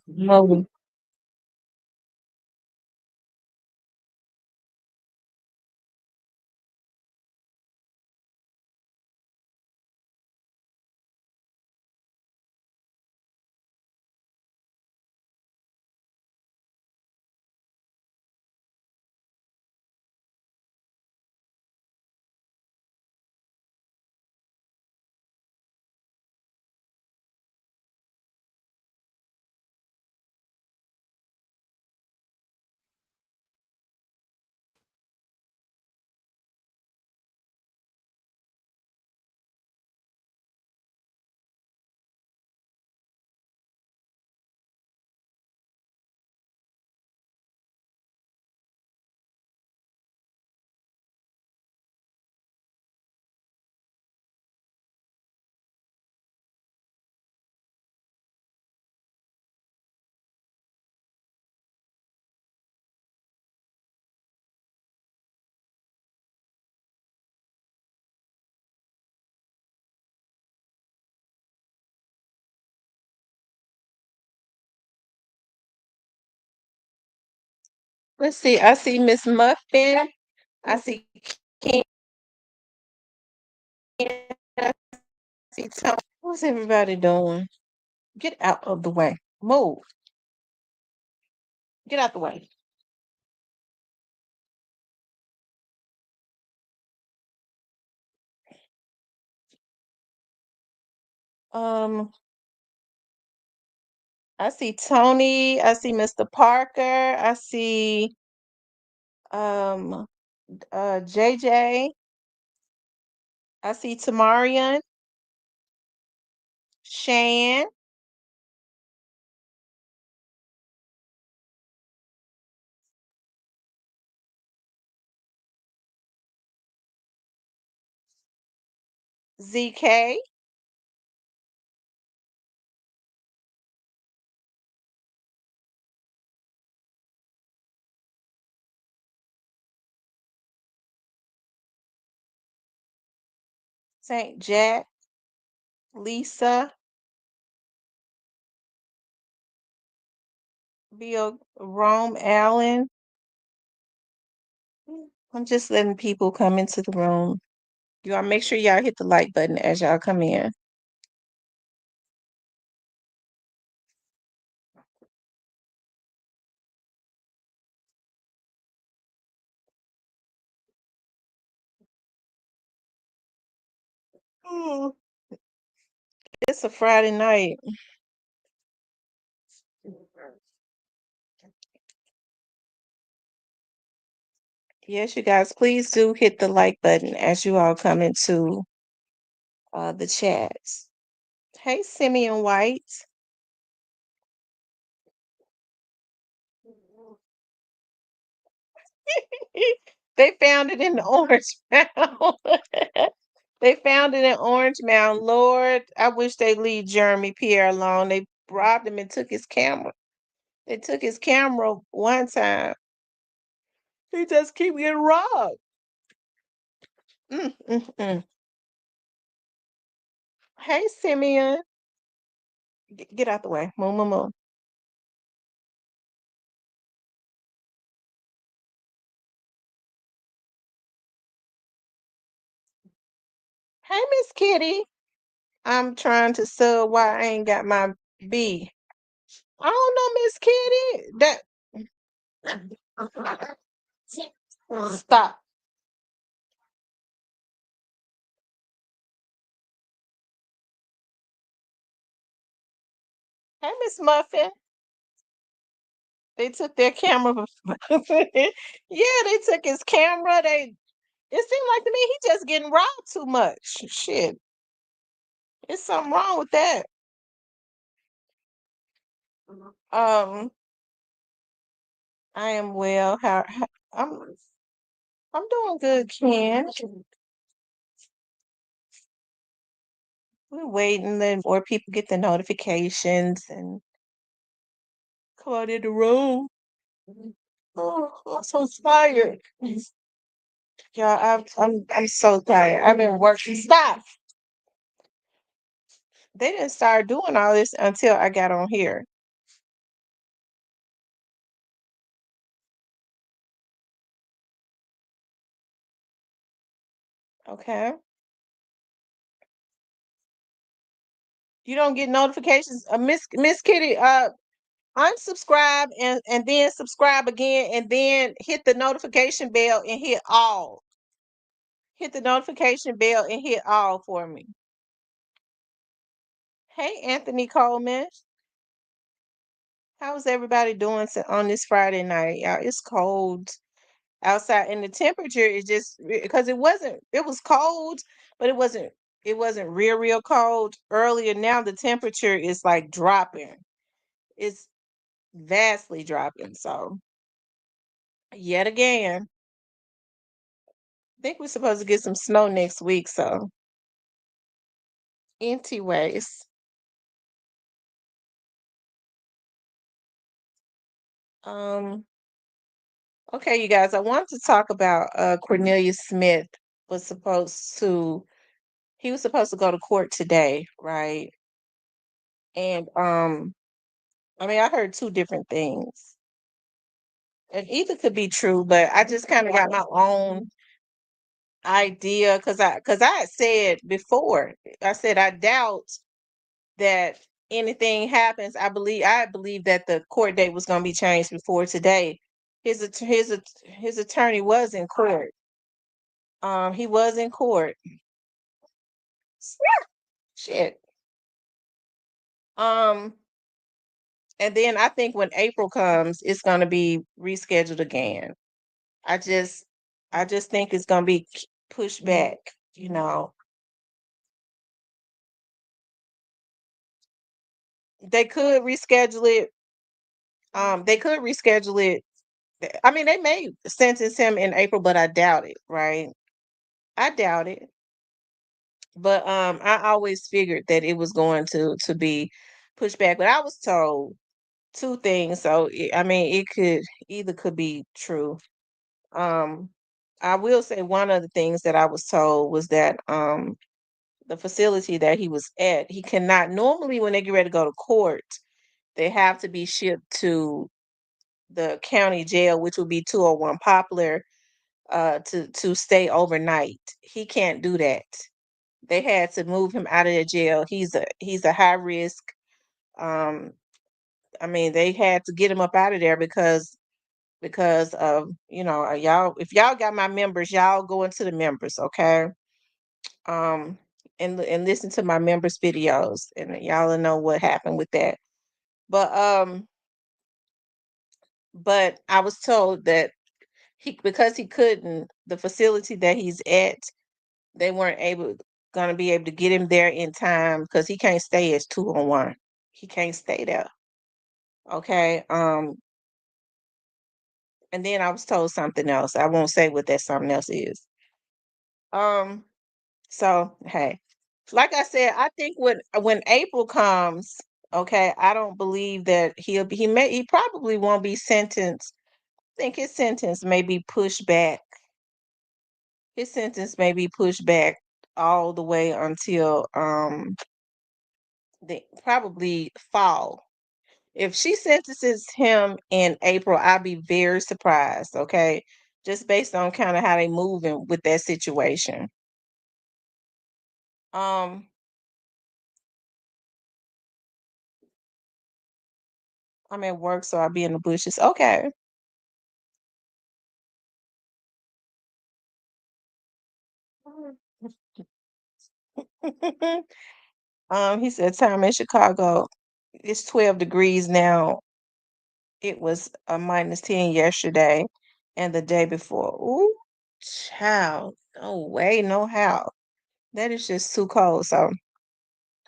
Mold. Let's see. I see Miss Muffin. I see Ken. I see Tom. What's everybody doing? Get out of the way. Move. Get out the way. Um, I see Tony. I see Mr. Parker. I see um JJ. I see Tamarian, Shan, ZK, Saint Jack, Lisa, Bill, Rome Allen. I'm just letting people come into the room. Y'all make sure y'all hit the like button as y'all come in. Mm, it's a Friday night. Yes, you guys, please do hit the like button as you all come into the chats. Hey, Simeon White. They found it in the orange mound. They found it in Orange Mound. Lord, I wish they leave Jeremy Pierre alone. They robbed him and took his camera. They took his camera one time. He just keep getting robbed. Mm, mm, mm. Hey, Simeon. Get out the way. Move, move, move. Hey, Miss Kitty. I'm trying to sub why I ain't got my B. I don't know, Miss Kitty. That stop. Hey, Miss Muffin. They took their camera. Yeah, they took his camera. It seemed like to me he just getting robbed too much. Shit. There's something wrong with that. Um, I am well. I'm doing good, Ken. We're waiting, then more people get the notifications and come out in the room. Oh, I'm so tired. Yeah, I'm so tired. I've been working. Stop. They didn't start doing all this until I got on here. Okay. You don't get notifications. Miss Kitty, unsubscribe and then subscribe again and then hit the notification bell and hit all. Hit the notification bell and hit all for me. Hey, Anthony Coleman. How's everybody doing on this Friday night? Y'all, it's cold outside and the temperature is just because it was cold, but it wasn't real cold earlier. Now the temperature is like dropping. It's vastly dropping. So yet again, I think we're supposed to get some snow next week. So anyways, um, okay, you guys, I wanted to talk about Cornelius Smith was supposed to he was supposed to go to court today, right? And I mean, I heard two different things. And either could be true, but I just kind of got my own idea because I had said before, I said I doubt that anything happens. I believe that the court date was going to be changed before today. His attorney was in court. He was in court. Shit. Um, and then I think when April comes, it's going to be rescheduled again. I just, I just think it's going to be pushed back. You know, they could reschedule it. They could reschedule it. I mean, they may sentence him in April, but I doubt it. Right? I doubt it. But I always figured that it was going to be pushed back. But I was told two things, so I mean, it could either could be true. Um, I will say one of the things that I was told was that the facility that he was at, he cannot normally when they get ready to go to court, they have to be shipped to the county jail, which would be 201 Poplar, to stay overnight. He can't do that. They had to move him out of the jail. He's a high risk. Um, I mean, they had to get him up out of there because of y'all. If y'all got my members, y'all go into the members, okay? Um, and listen to my members' videos, and y'all will know what happened with that. But I was told that because he couldn't the facility that he's at, they weren't able gonna be able to get him there in time because he can't stay as 201. He can't stay there. Okay. And then I was told something else. I won't say what that something else is. Um, so hey, like I said, I think when April comes, okay, I don't believe that he probably won't be sentenced. I think his sentence may be pushed back. His sentence may be pushed back all the way until the probably fall. If she sentences him in April, I'll be very surprised, okay? Just based on kind of how they moving with that situation. Um, I'm at work, so I'll be in the bushes. Okay. He said time in Chicago. It's 12 degrees now. It was a -10 yesterday and the day before. Ooh, child. No way, no how. That is just too cold. So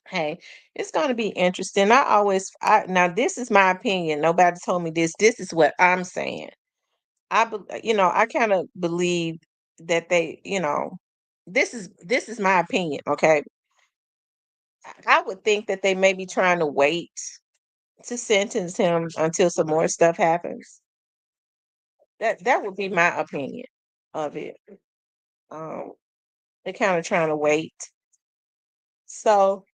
hey, it's going to be interesting. Now this is my opinion. Nobody told me this. This is what I'm saying. I kind of believe that this is my opinion. Okay, I would think that they may be trying to wait to sentence him until some more stuff happens. That would be my opinion of it. they're kind of trying to wait. So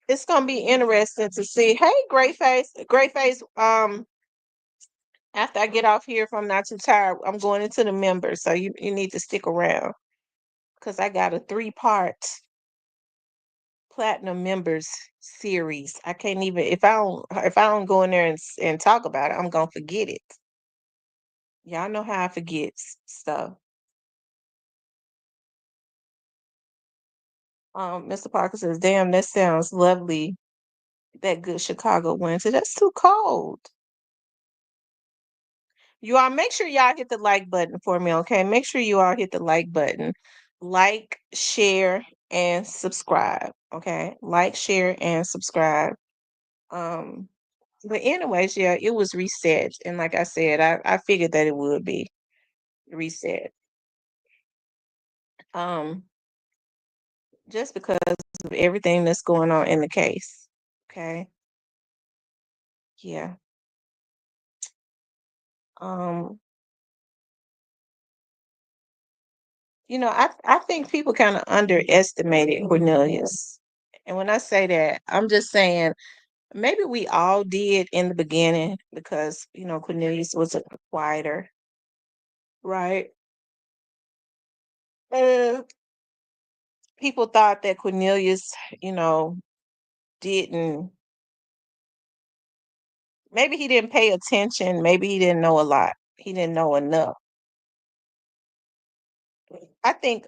it's gonna be interesting to see. Hey, Great Face. After I get off here, if I'm not too tired, I'm going into the members. So you need to stick around because I got a 3-part platinum members series. I can't even if I don't go in there and talk about it, I'm gonna forget it. Y'all know how I forget stuff. Mr. Parker says, "Damn, that sounds lovely. That good Chicago winter. That's too cold." You all make sure y'all hit the like button for me, okay? Make sure you all hit the like button. Like, share, and subscribe. Okay. Like, share, and subscribe. Um, but anyways, yeah, it was reset. And like I said, I figured that it would be reset. Um, just because of everything that's going on in the case. Okay. Yeah. Um, I think people kind of underestimated Cornelius. And when I say that, I'm just saying maybe we all did in the beginning because, Cornelius was a quieter, right? And people thought that Cornelius, you know, didn't, maybe he didn't pay attention. Maybe he didn't know a lot. He didn't know enough. I think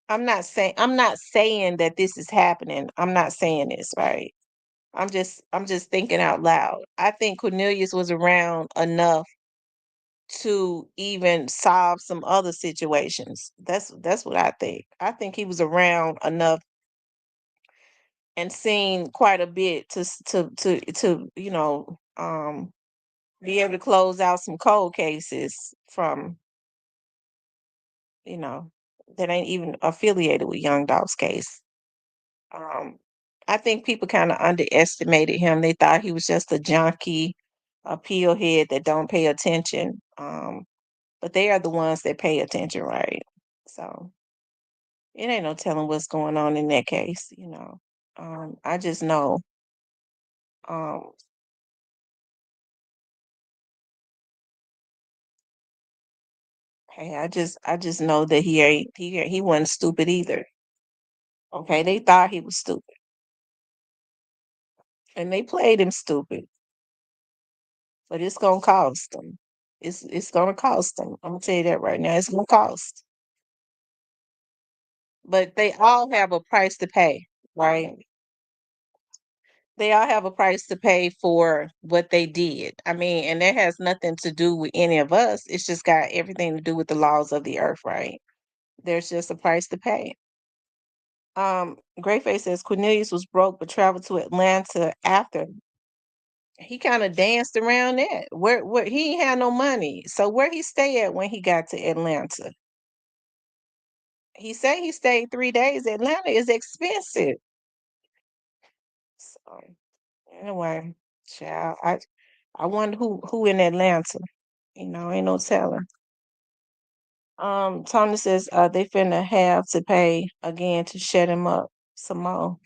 I'm not saying that this is happening. I'm not saying this, right? I'm just thinking out loud. I think Cornelius was around enough to even solve some other situations. That's what I think. I think he was around enough and seen quite a bit to be able to close out some cold cases from you know that ain't even affiliated with Young Dog's case. Um, I think people kind of underestimated him. They thought he was just a junkie, a pill head that don't pay attention. But they are the ones that pay attention, right? So it ain't no telling what's going on in that case. I just know. Um, hey, I just know that he wasn't stupid either. Okay, they thought he was stupid, and they played him stupid, but it's gonna cost them. It's gonna cost them. I'm gonna tell you that right now. It's gonna cost. But they all have a price to pay, right? They all have a price to pay for what they did. I mean, and that has nothing to do with any of us. It's just got everything to do with the laws of the earth, right? There's just a price to pay. Greyface says Cornelius was broke but traveled to Atlanta after. He kind of danced around that. Where he ain't had no money. So where he stay at when he got to Atlanta? He said he stayed 3 days. Atlanta is expensive. So anyway, child, I wonder who in Atlanta. Ain't no telling. Tony says they finna have to pay again to shut him up some more.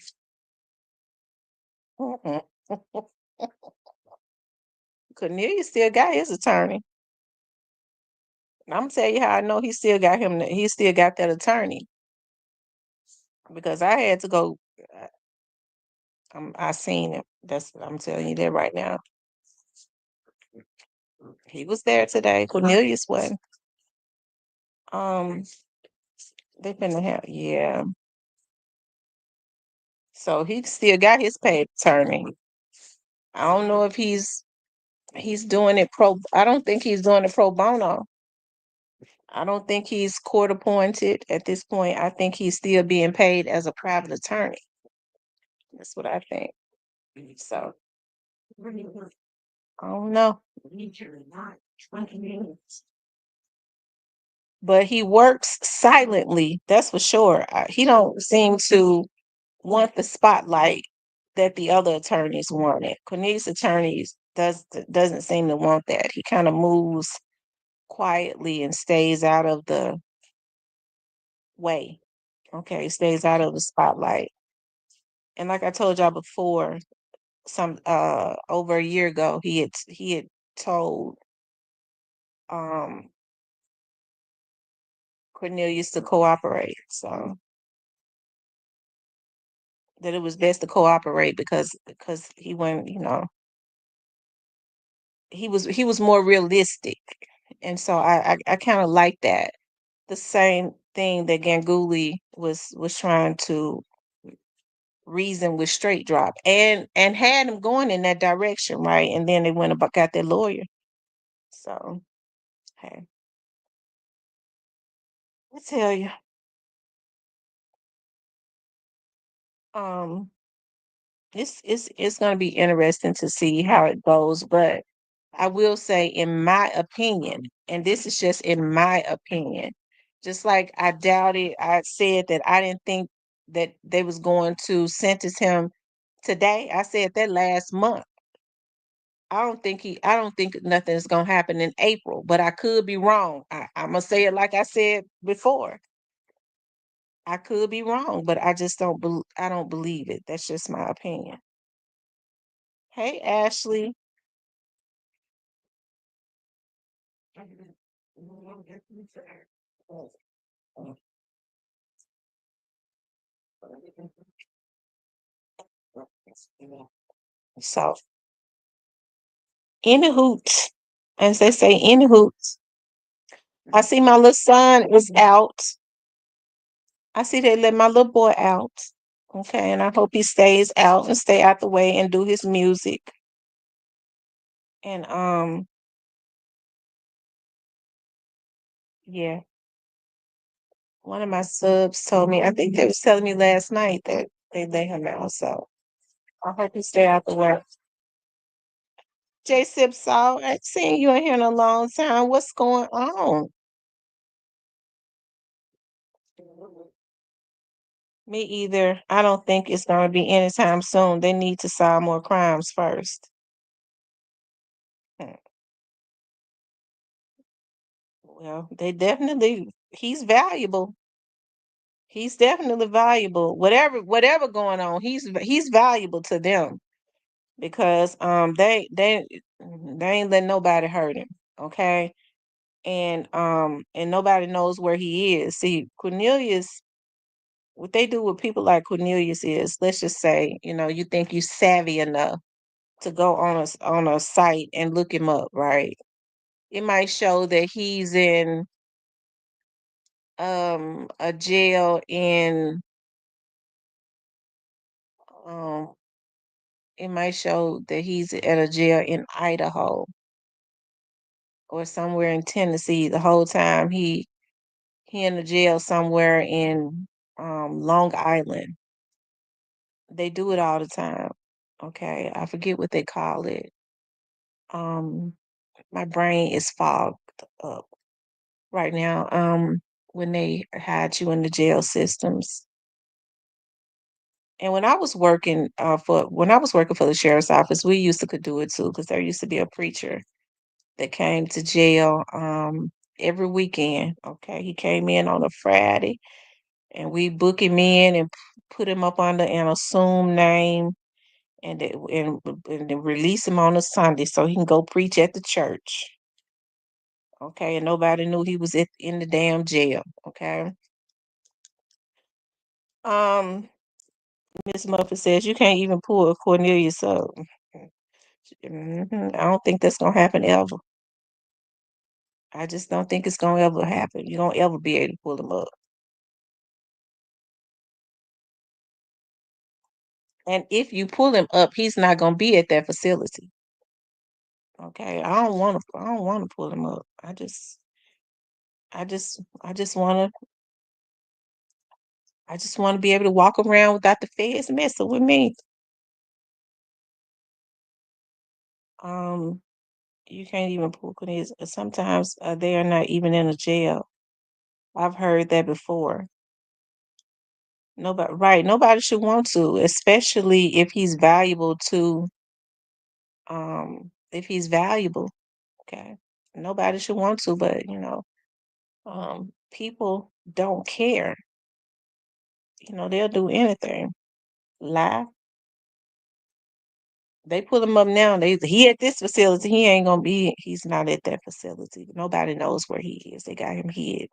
Mhm. Cornelius still got his attorney. I'm gonna tell you how I know he still got him. He still got that attorney because I had to go. I seen him. I'm telling you that right now. He was there today. Cornelius wasn't. Um, they finna have yeah. So he still got his paid attorney. I don't know if he's doing it pro. I don't think he's doing it pro bono. I don't think he's court appointed at this point. I think he's still being paid as a private attorney. That's what I think. So I don't know. But he works silently. That's for sure. He don't seem to want the spotlight that the other attorneys wanted. Cornelius attorneys doesn't seem to want that. He kind of moves. quietly and stays out of the way. Okay, stays out of the spotlight. And like I told y'all before, some over a year ago, he had told um Cornelius to cooperate. So that it was best to cooperate because he went, he was more realistic. And so I kind of like that. The same thing that Ganguly was trying to reason with straight drop and had him going in that direction, right? And then they went about got their lawyer. So hey, I tell you, um, it's gonna be interesting to see how it goes, but I will say, in my opinion, and this is just in my opinion, just like I doubted, I said that I didn't think that they was going to sentence him today. I said that last month. I don't think nothing's gonna happen in April, but I could be wrong. I'm gonna say it like I said before. I could be wrong, but I just I don't believe it. That's just my opinion. Hey, Ashley. So, in the hoots, as they say, in the hoots. I see my little son is out. I see they let my little boy out. Okay, and I hope he stays out and stay out the way and do his music. And yeah, one of my subs told me, I think they was telling me last night that they let him out. So I hope he stay out the way. J Sip Saw, I ain't seen you in here in a long time. What's going on? Me either. I don't think it's gonna be anytime soon. They need to solve more crimes first. Hmm. Well, they definitely he's valuable. He's definitely valuable. Whatever going on, he's valuable to them because they ain't letting nobody hurt him. Okay. And nobody knows where he is. See, Cornelius, what they do with people like Cornelius is, let's just say, you think you savvy enough to go on a site and look him up, right? It might show that he's in a jail in um it might show that he's at a jail in Idaho or somewhere in Tennessee the whole time he in a jail somewhere in Long Island. They do it all the time. Okay, I forget what they call it. Um, my brain is fogged up right now. When they had you in the jail systems. And when I was working for the sheriff's office, we used to could do it too, because there used to be a preacher that came to jail every weekend. Okay, he came in on a Friday, and we book him in and put him up under an assumed name, and then release him on a Sunday so he can go preach at the church. Okay, and nobody knew he was in the damn jail. Okay. Um, Miss Muffet says you can't even pull Cornelius up. I don't think that's gonna happen ever. I just don't think it's gonna ever happen. You don't ever be able to pull him up. And if you pull him up, he's not gonna be at that facility. Okay. I don't wanna pull him up. I just wanna be able to walk around without the feds messing with me. Um, you can't even pull Cornelius. Sometimes they are not even in a jail. I've heard that before. Nobody, right? Nobody should want to, especially if he's valuable to. If he's valuable, okay. Nobody should want to, but people don't care. They'll do anything. Lie. They pull him up now. He at this facility. He ain't gonna be. He's not at that facility. Nobody knows where he is. They got him hid,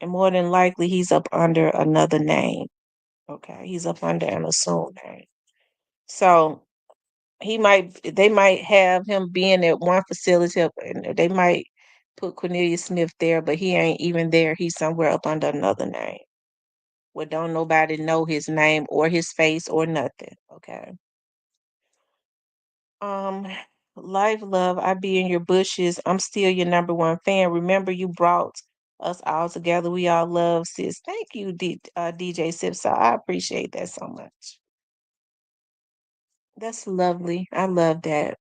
and more than likely, he's up under another name. Okay, he's up under an assumed name. So they might have him being at one facility, and they might put Cornelius Smith there, but he ain't even there. He's somewhere up under another name. Where don't nobody know his name or his face or nothing. Okay. Um, Life, love, I be in your bushes. I'm still your number one fan. Remember, you brought us all together. We all love sis. Thank you, DJ Sipsa. I appreciate that so much. That's lovely. I love that.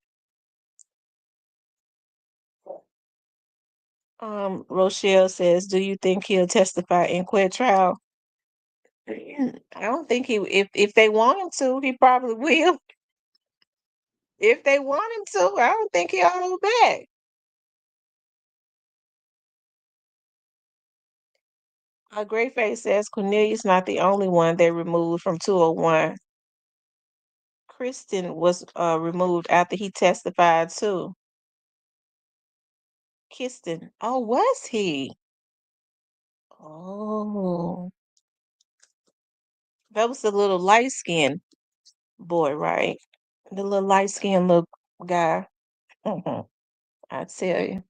Rochelle says, "Do you think he'll testify in court trial?" I don't think he. If they want him to, he probably will. If they want him to, I don't think he'll hold back. Great Face says Cornelius not the only one they removed from 201. Kristen was removed after he testified too. Kristen. Oh, was he? Oh, that was the little light skinned boy, right? The little light skinned little guy. Hmm. I tell you.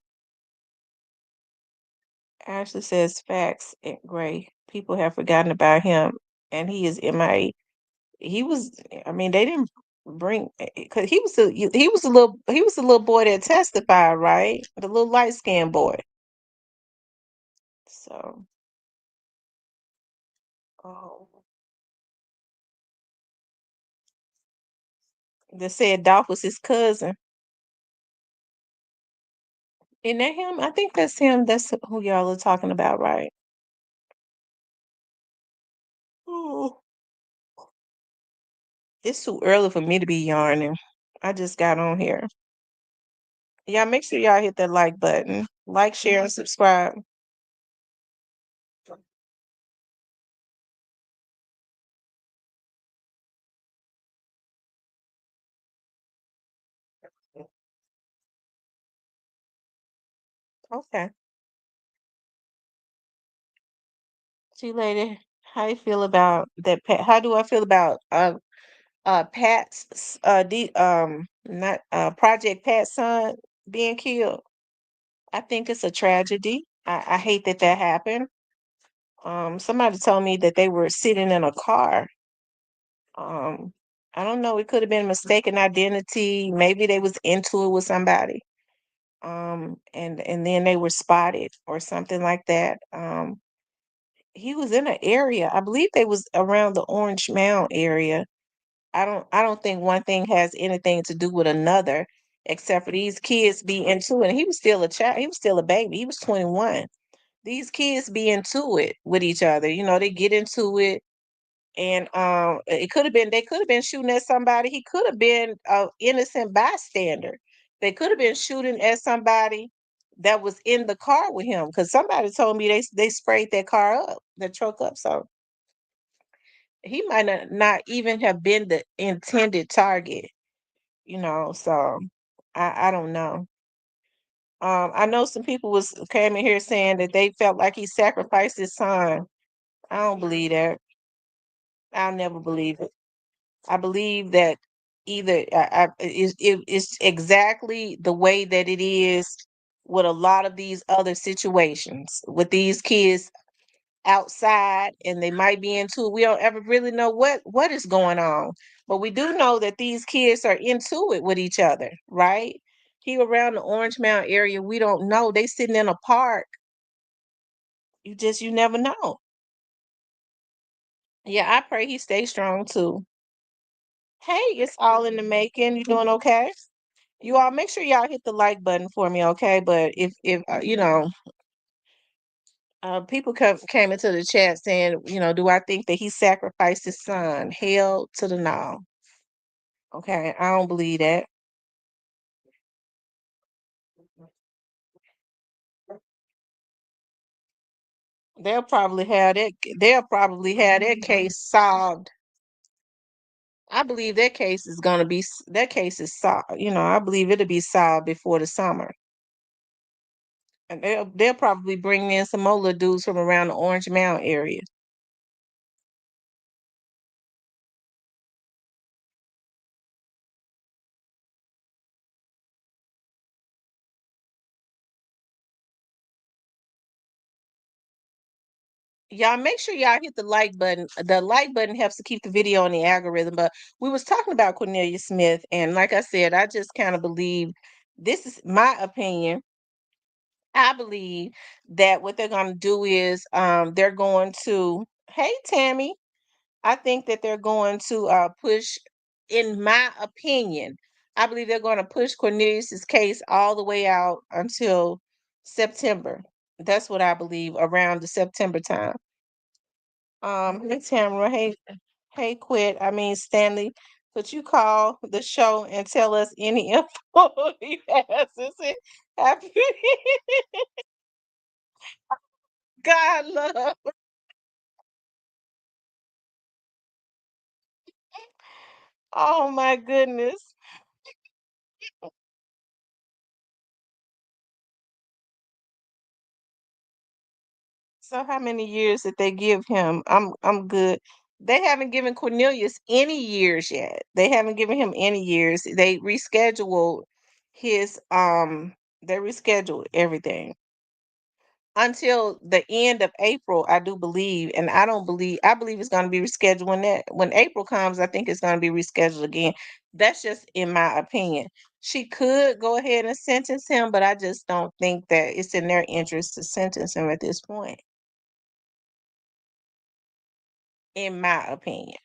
Ashley says facts and Gray. People have forgotten about him, and he is MIA. He was. I mean, they didn't bring because he was a little boy that testified, right? The little light skinned boy. So, oh, they said Dolph was his cousin. Isn't that him? I think that's him. That's who y'all are talking about, right? Oh, it's too early for me to be yarning. I just got on here. Y'all make sure y'all hit that like button. Like, share, and subscribe. Okay. See you later. How you feel about that, Pat? How do I feel about Pat's not Project Pat's son being killed? I think it's a tragedy. I hate that happened. Somebody told me that they were sitting in a car. Um, I don't know. It could have been mistaken identity. Maybe they was into it with somebody. And then they were spotted or something like that. He was in an area. I believe they was around the Orange Mound area. I don't think one thing has anything to do with another, except for these kids be into it. And he was still a child. He was still a baby. He was 21. These kids be into it with each other. They get into it, and it could have been they could have been shooting at somebody. He could have been an innocent bystander. They could have been shooting at somebody that was in the car with him, because somebody told me they sprayed that car up, the truck up. So he might not even have been the intended target. So I don't know. I know some people was came in here saying that they felt like he sacrificed his son. I don't believe that. I'll never believe it. I believe that either it's exactly the way that it is with a lot of these other situations with these kids outside, and they might be into it. We don't ever really know what is going on, but we do know that these kids are into it with each other, right? Here around the Orange Mound area, we don't know. They sitting in a park. You never know. Yeah, I pray he stays strong too. Hey, it's all in the making. You doing okay? You all make sure y'all hit the like button for me, okay? But if people came into the chat saying, do I think that he sacrificed his son? Hell to the no. Okay, I don't believe that. They'll probably have that case solved. I believe that case is gonna be that case is solved. I believe it'll be solved before the summer. And they'll probably bring in some more little dudes from around the Orange Mound area. Y'all make sure y'all hit the like button. The like button helps to keep the video in the algorithm. But we was talking about Cornelius Smith, and like I said, I just kind of believe this is my opinion. I believe that what they're going to do is they're going to, hey Tammy, I think that they're going to push, in my opinion, I believe they're going to push Cornelius's case all the way out until September. That's what I believe, around the September time. Hey Tamara, hey Quit. I mean Stanley. Could you call the show and tell us any info you have? Is it happy? God love. Oh my goodness. So how many years did they give him? I'm good. They haven't given Cornelius any years yet. They haven't given him any years. His they rescheduled everything until the end of April, I do believe, and I believe it's going to be rescheduled when April comes. I think it's going to be rescheduled again. That's just in my opinion. She could go ahead and sentence him, but I just don't think that it's in their interest to sentence him at this point, in my opinion.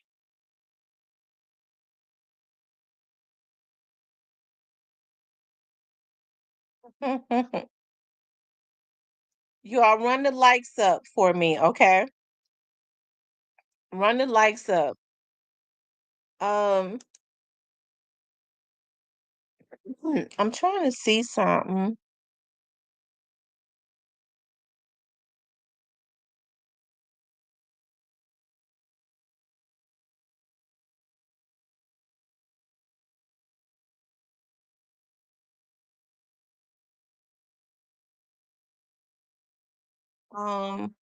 You all run the likes up for me, okay? Run the likes up. Um, I'm trying to see something. Um,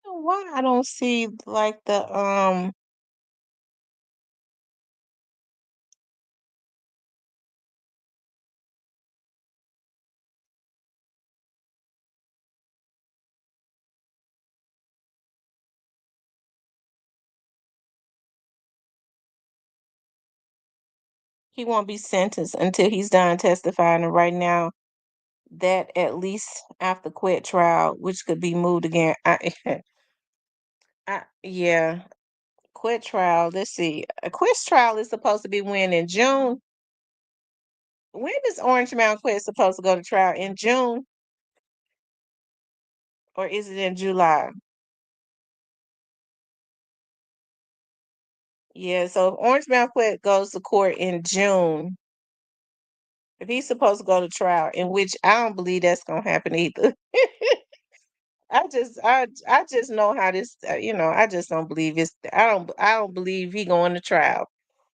why I don't see like the. He won't be sentenced until he's done testifying. And right now, that at least after quit trial, which could be moved again. Yeah, quit trial. Let's see. A quit trial is supposed to be when in June. When is Orange Mountain Quit supposed to go to trial? In June, or is it in July? Yeah, so if Orange Mountain Quit goes to court in June, if he's supposed to go to trial, in which I don't believe that's gonna happen either. I just know how this I just don't believe I don't believe he going to trial.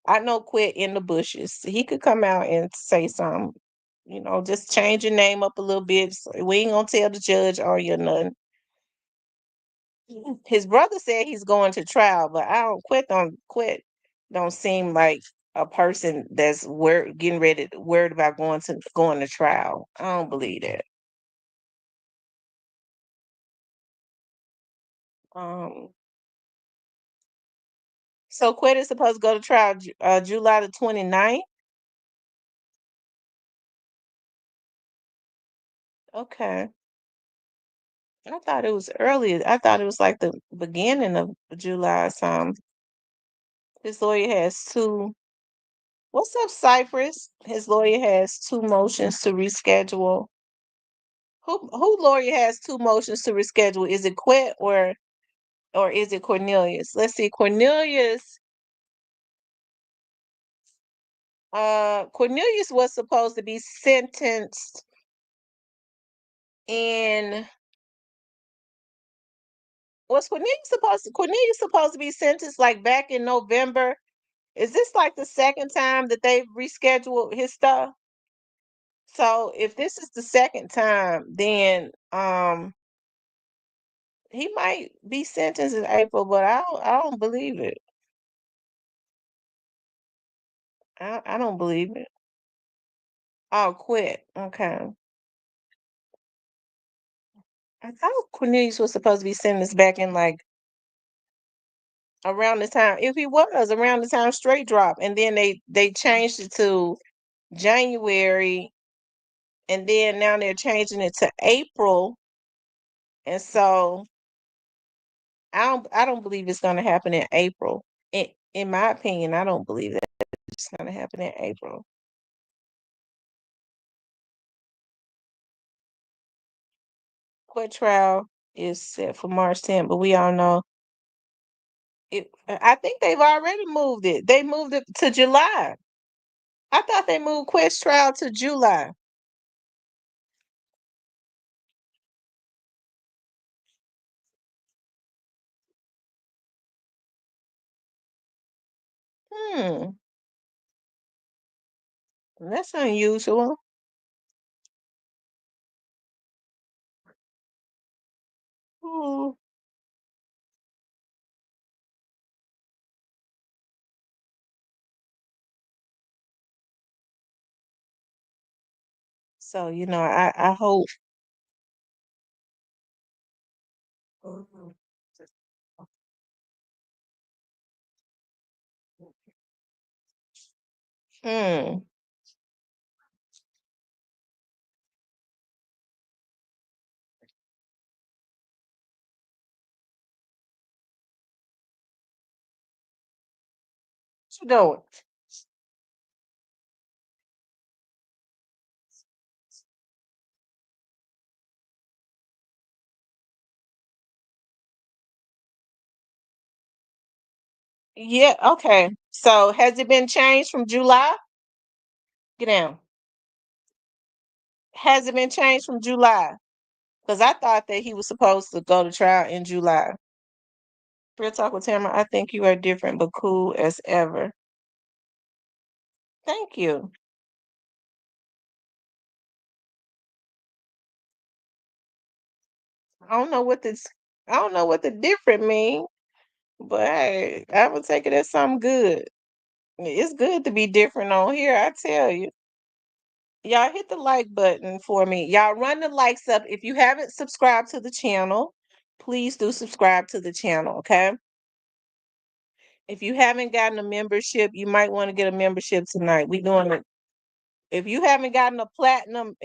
I know Quit in the bushes. He could come out and say something, just change your name up a little bit. So we ain't gonna tell the judge or you nothing. His brother said he's going to trial, but I don't quit don't seem like a person that's getting ready worried about going to trial. I don't believe that. Um so Quit is supposed to go to trial July the 29th. Okay. I thought it was earlier. I thought it was like the beginning of July or something. His lawyer has two. What's up, Cypress? His lawyer has two motions to reschedule. Who lawyer has two motions to reschedule? Is it Quet or is it Cornelius? Let's see. Cornelius was supposed to be sentenced in was Cornelius supposed to be sentenced like back in November? Is this like the second time that they've rescheduled his stuff? So if this is the second time, then he might be sentenced in April, but I don't believe it. I don't believe it. I'll quit. Okay. I thought Cornelius was supposed to be sentenced back in like around the time, if he was around the time straight drop, and then they changed it to January, and then now they're changing it to April, and so I don't believe it's going to happen in April. In my opinion, I don't believe that it's going to happen in April. Court trial is set for March 10th, but we all know it. I think they've already moved it. They moved it to July. I thought they moved Quest trial to July. Hmm, that's unusual. Hmm. So I hope. Hmm. What you doing? Yeah. Okay. So has it been changed from July? Get down. Has it been changed from July? Because I thought that he was supposed to go to trial in July. Real talk with Tamara, I think you are different but cool as ever. Thank you. I don't know what this I don't know what the different mean, but hey, I would take it as something good. It's good to be different on here, I tell you. Y'all hit the like button for me. Y'all run the likes up. If you haven't subscribed to the channel, please do subscribe to the channel, okay? If you haven't gotten a membership, you might want to get a membership tonight. We doing it. If you haven't gotten a platinum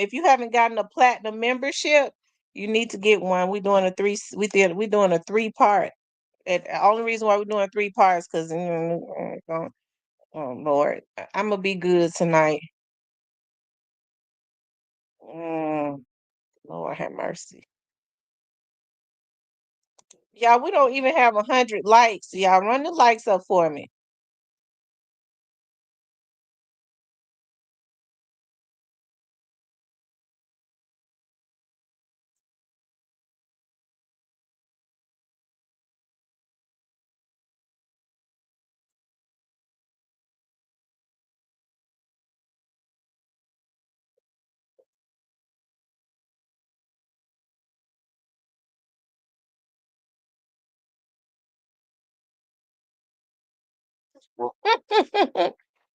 membership, you need to get one. We're doing a three part. And the only reason why we're doing three parts because oh Lord, I'm gonna be good tonight. Mm, Lord have mercy. Y'all, we don't even have 100 likes. Y'all run the likes up for me.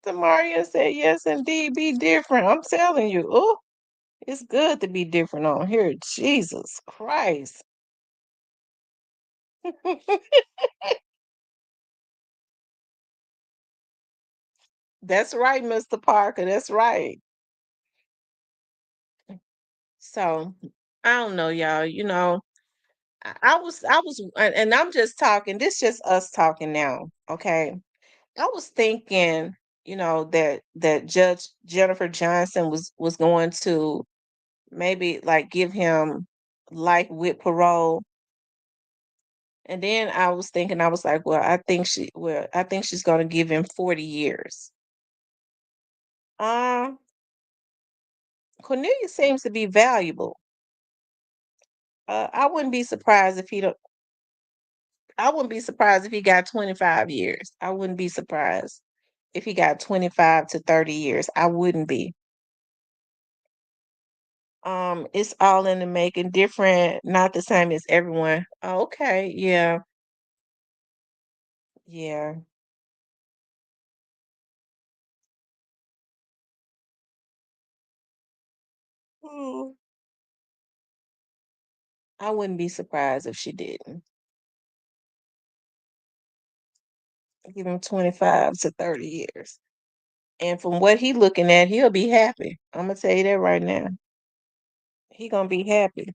Tamaria said, yes, indeed, be different. I'm telling you. Oh, it's good to be different on here. Jesus Christ. That's right, Mr. Parker. That's right. So I don't know, y'all. And I'm just talking. This just us talking now. Okay. I was thinking, that Judge Jennifer Johnson was going to Maybe like give him life with parole. And then I was thinking, I was like, I think she's gonna give him 40 years. Um, Cornelius seems to be valuable. I wouldn't be surprised if he don't. I wouldn't be surprised if he got 25 years. I wouldn't be surprised if he got 25 to 30 years. I wouldn't be. It's all in the making, different, not the same as everyone. Oh, okay, yeah, yeah. Mm, I wouldn't be surprised if she didn't. Give him 25 to 30 years. And from what he looking at, he'll be happy. I'm gonna tell you that right now. He gonna be happy.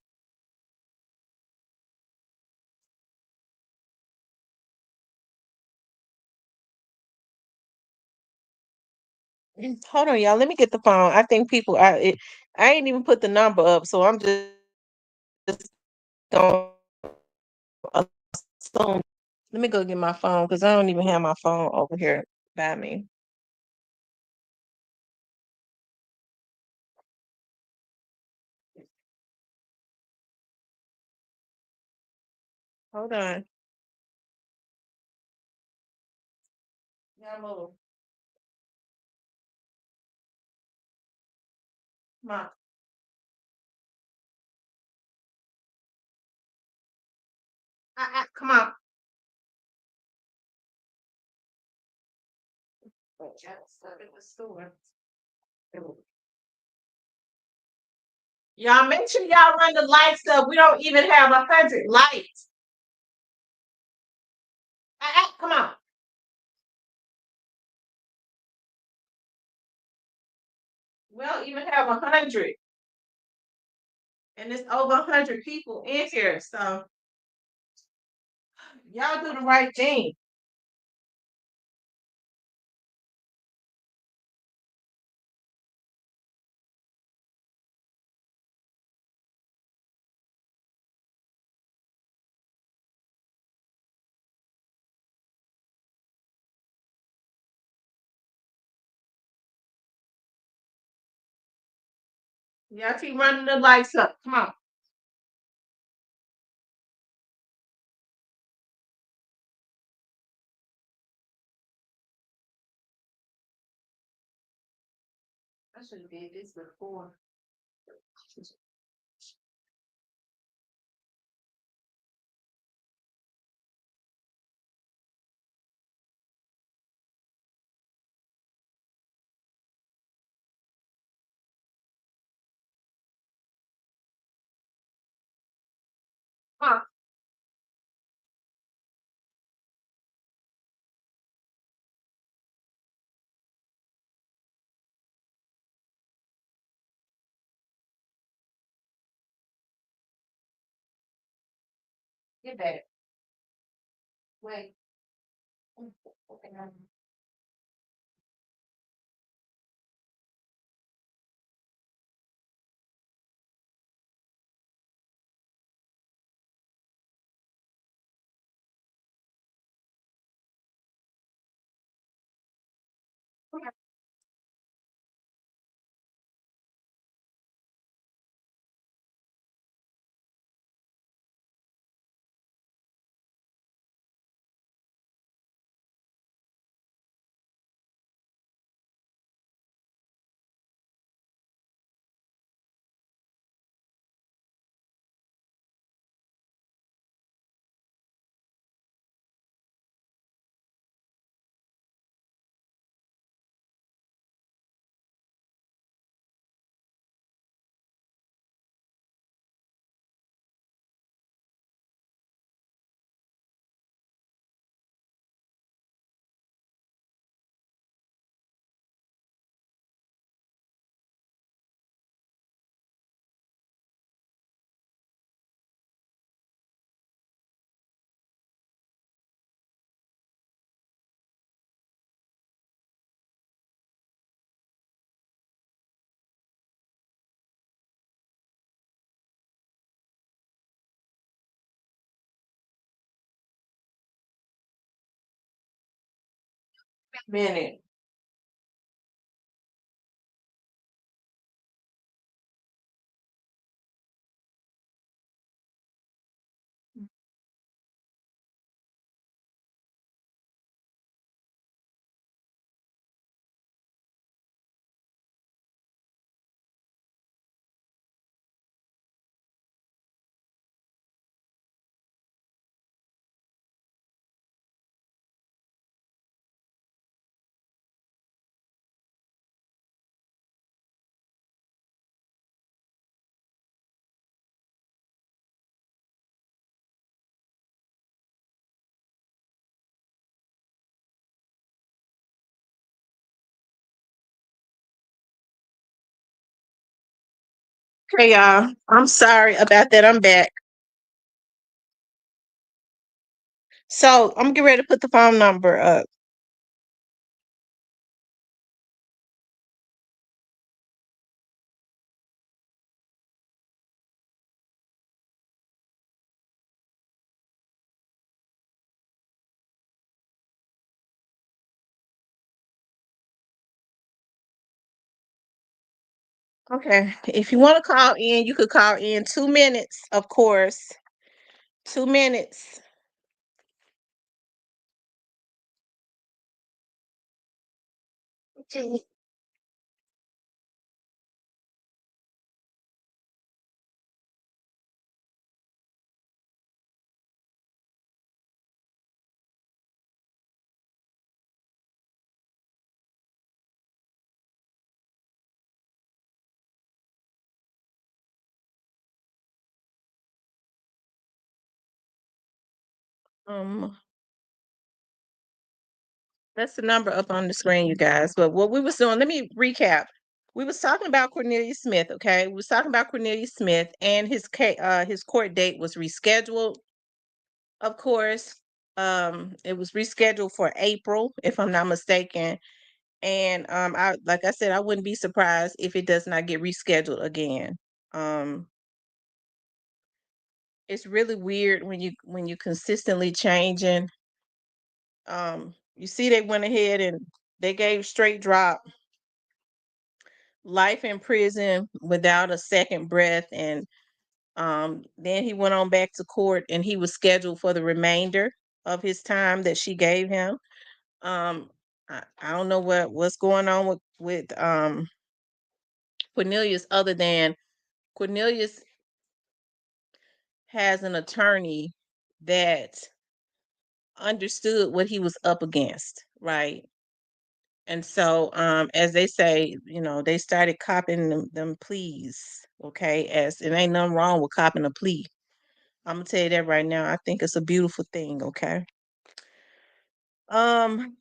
Hold on, y'all. Let me get the phone. I think people I ain't even put the number up, so I'm just gonna assume. Let me go get my phone because I don't even have my phone over here by me. Hold on. Y'all move. Come on. Come on. It was store. Y'all make sure y'all run the lights up. We don't even have 100 lights. Come on. We don't even have 100. And it's over 100 people in here. So y'all do the right thing. Y'all keep running the lights up. Come on. I should have did this before. Come on. Get back. Wait. Okay. Minute. Hey y'all, I'm sorry about that. I'm back. So I'm getting ready to put the phone number up. Okay. If you want to call in, you could call in 2 minutes, of course. 2 minutes. Okay. Um, that's the number up on the screen, you guys. But what we was doing, let me recap. We was talking about Cornelius Smith, okay? We was talking about Cornelius Smith and his court date was rescheduled. Of course, it was rescheduled for April, if I'm not mistaken. And I like I said, I wouldn't be surprised if it does not get rescheduled again. Um, it's really weird when you consistently changing. You see, they went ahead and they gave straight drop, life in prison without a second breath, and then he went on back to court, and he was scheduled for the remainder of his time that she gave him. Um, I don't know what's going on with Cornelius, other than Cornelius has an attorney that understood what he was up against, right? And so, as they say, they started copying them pleas. Okay, as it ain't nothing wrong with copying a plea. I'm gonna tell you that right now. I think it's a beautiful thing. Okay. Um,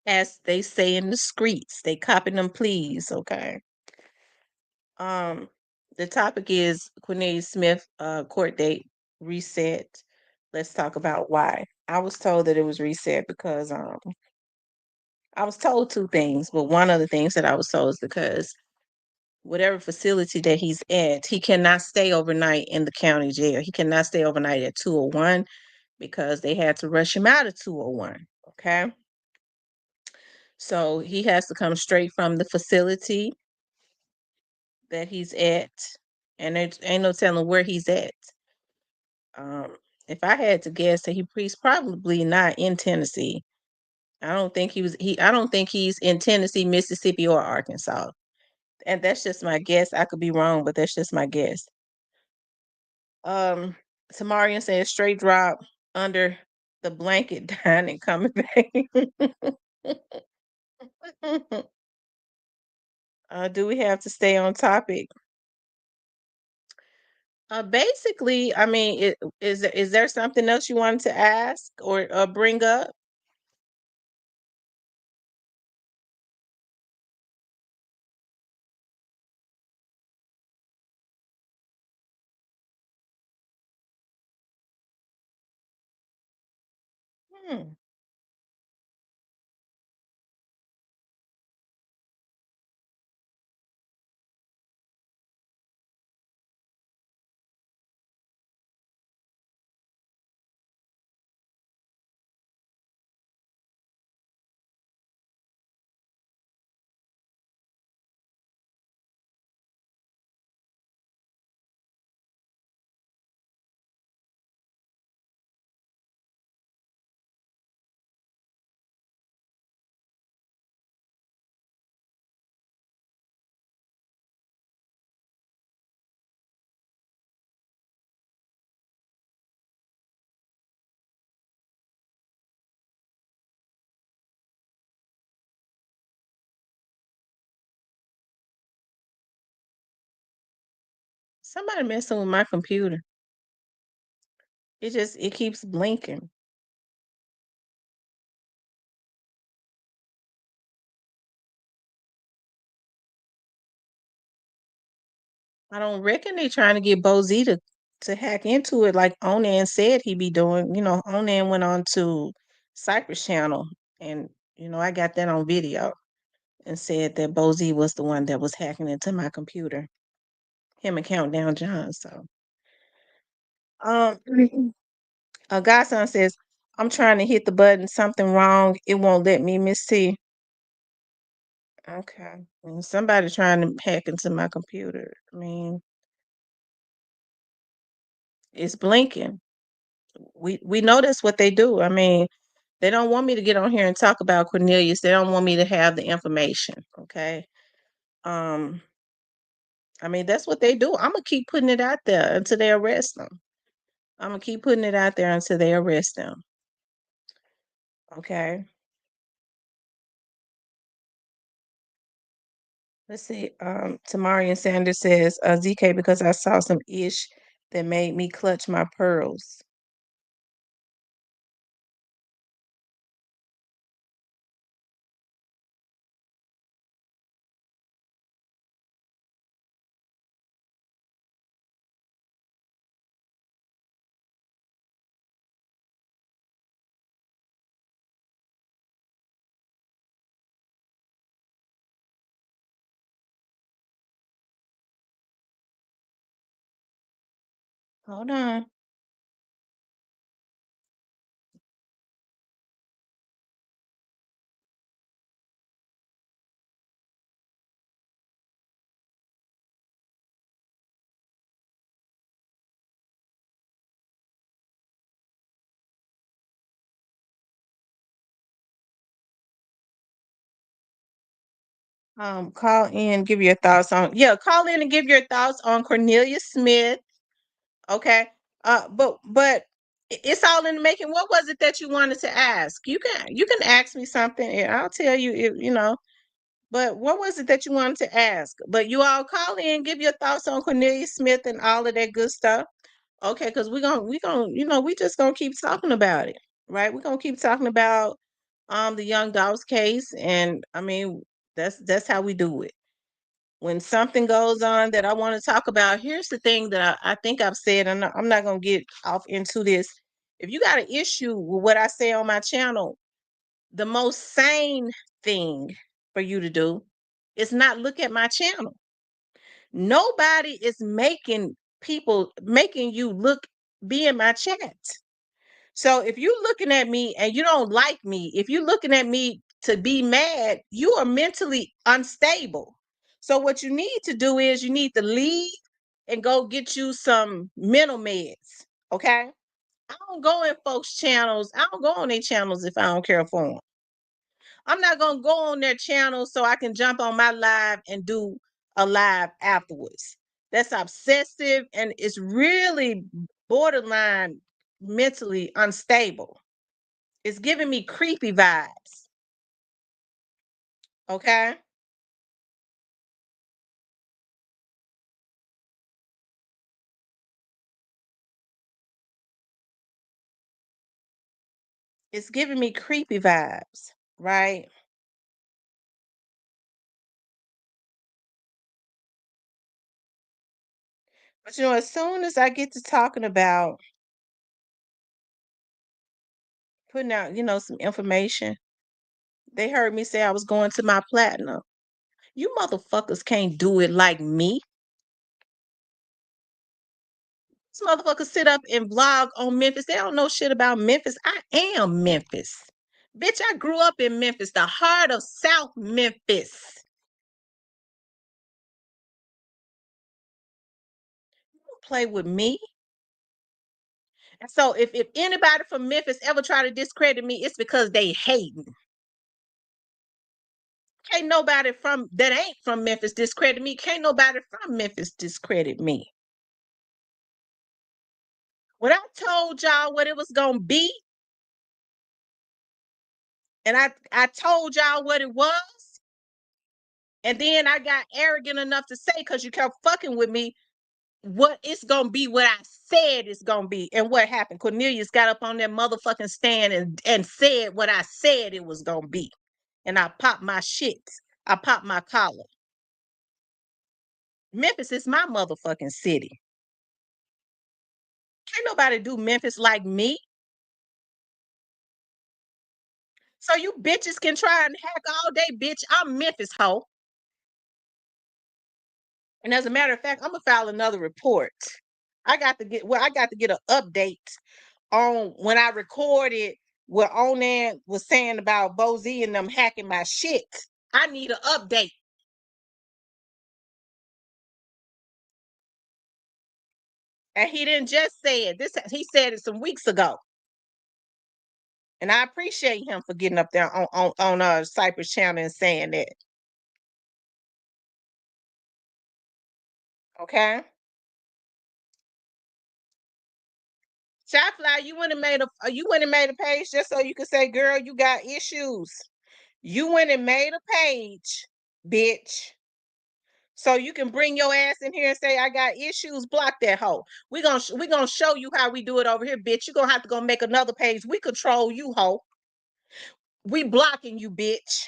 as they say in the streets, they copying them pleas. Okay. Um, the topic is Cornelius Smith court date reset. Let's talk about why. I was told that it was reset because I was told two things, but one of the things that I was told is because whatever facility that he's at, he cannot stay overnight in the county jail. He cannot stay overnight at 201 because they had to rush him out of 201. Okay. So he has to come straight from the facility that he's at, and there ain't no telling where he's at. Um, if I had to guess, that he's probably not in Tennessee. I don't think he was. I don't think he's in Tennessee, Mississippi, or Arkansas. And that's just my guess. I could be wrong, but that's just my guess. Um, Samarian says straight drop under the blanket, dying and coming back. Do we have to stay on topic? Basically, I mean, is there something else you wanted to ask or bring up? Hmm. Somebody messing with my computer. It keeps blinking. I don't reckon they trying to get Bozy to hack into it like Onan said he be doing. Onan went on to Cypress Channel, and I got that on video, and said that Bozy was the one that was hacking into my computer. Him and Countdown John. So um a godson says, I'm trying to hit the button, something wrong. It won't let me, Miss T. Okay. Somebody trying to hack into my computer. I mean, it's blinking. We know that's what they do. I mean, they don't want me to get on here and talk about Cornelius. They don't want me to have the information. Okay. Um, I mean, that's what they do. I'm gonna keep putting it out there until they arrest them. I'm gonna keep putting it out there until they arrest them. Okay. Let's see. Tamarian Sanders says, ZK, because I saw some ish that made me clutch my pearls. Hold on. Call in, give your thoughts on call in and give your thoughts on Cornelius Smith. Okay. But it's all in the making. What was it that you wanted to ask? You can ask me something and I'll tell you if. But what was it that you wanted to ask? But you all call in, give your thoughts on Cornelius Smith and all of that good stuff. Okay, because we just gonna keep talking about it, right? We're gonna keep talking about the Young Dogs case, and I mean that's how we do it. When something goes on that I want to talk about, here's the thing that I think I've said, and I'm not gonna get off into this. If you got an issue with what I say on my channel, the most sane thing for you to do is not look at my channel. Nobody is making you look be in my chat. So if you're looking at me and you don't like me, if you're looking at me to be mad, you are mentally unstable. So what you need to do is you need to leave and go get you some mental meds. Okay. I don't go in folks' channels. I don't go on their channels if I don't care for them. I'm not gonna go on their channel so I can jump on my live and do a live afterwards. That's obsessive and it's really borderline mentally unstable. It's giving me creepy vibes. Okay. It's giving me creepy vibes, right? But as soon as I get to talking about putting out, some information, they heard me say I was going to my platinum. You motherfuckers can't do it like me. These motherfuckers sit up and vlog on Memphis. They don't know shit about Memphis. I am Memphis. Bitch, I grew up in Memphis, the heart of South Memphis. You don't play with me. And so if anybody from Memphis ever try to discredit me, it's because they hating. Can't nobody from that ain't from Memphis discredit me. Can't nobody from Memphis discredit me. When I told y'all what it was gonna be, and I told y'all what it was, and then I got arrogant enough to say, because you kept fucking with me, what it's gonna be, what I said it's gonna be. And what happened? Cornelius got up on that motherfucking stand and said what I said it was gonna be. And I popped my shit. I popped my collar. Memphis is my motherfucking city. Can't nobody do Memphis like me. So you bitches can try and hack all day, bitch. I'm Memphis hoe. And as a matter of fact, I'm gonna file another report. I got to get an update on when I recorded what Onan was saying about Bozy and them hacking my shit. I need an update. And he didn't just say it. He said it some weeks ago. And I appreciate him for getting up there on Cypress Channel and saying that. Okay. Shotfly, you went and made a page just so you could say, girl, you got issues. You went and made a page, bitch. So you can bring your ass in here and say, I got issues, block that hoe. We gonna show you how we do it over here, bitch. You're gonna have to go make another page. We control you, hoe. We blocking you, bitch.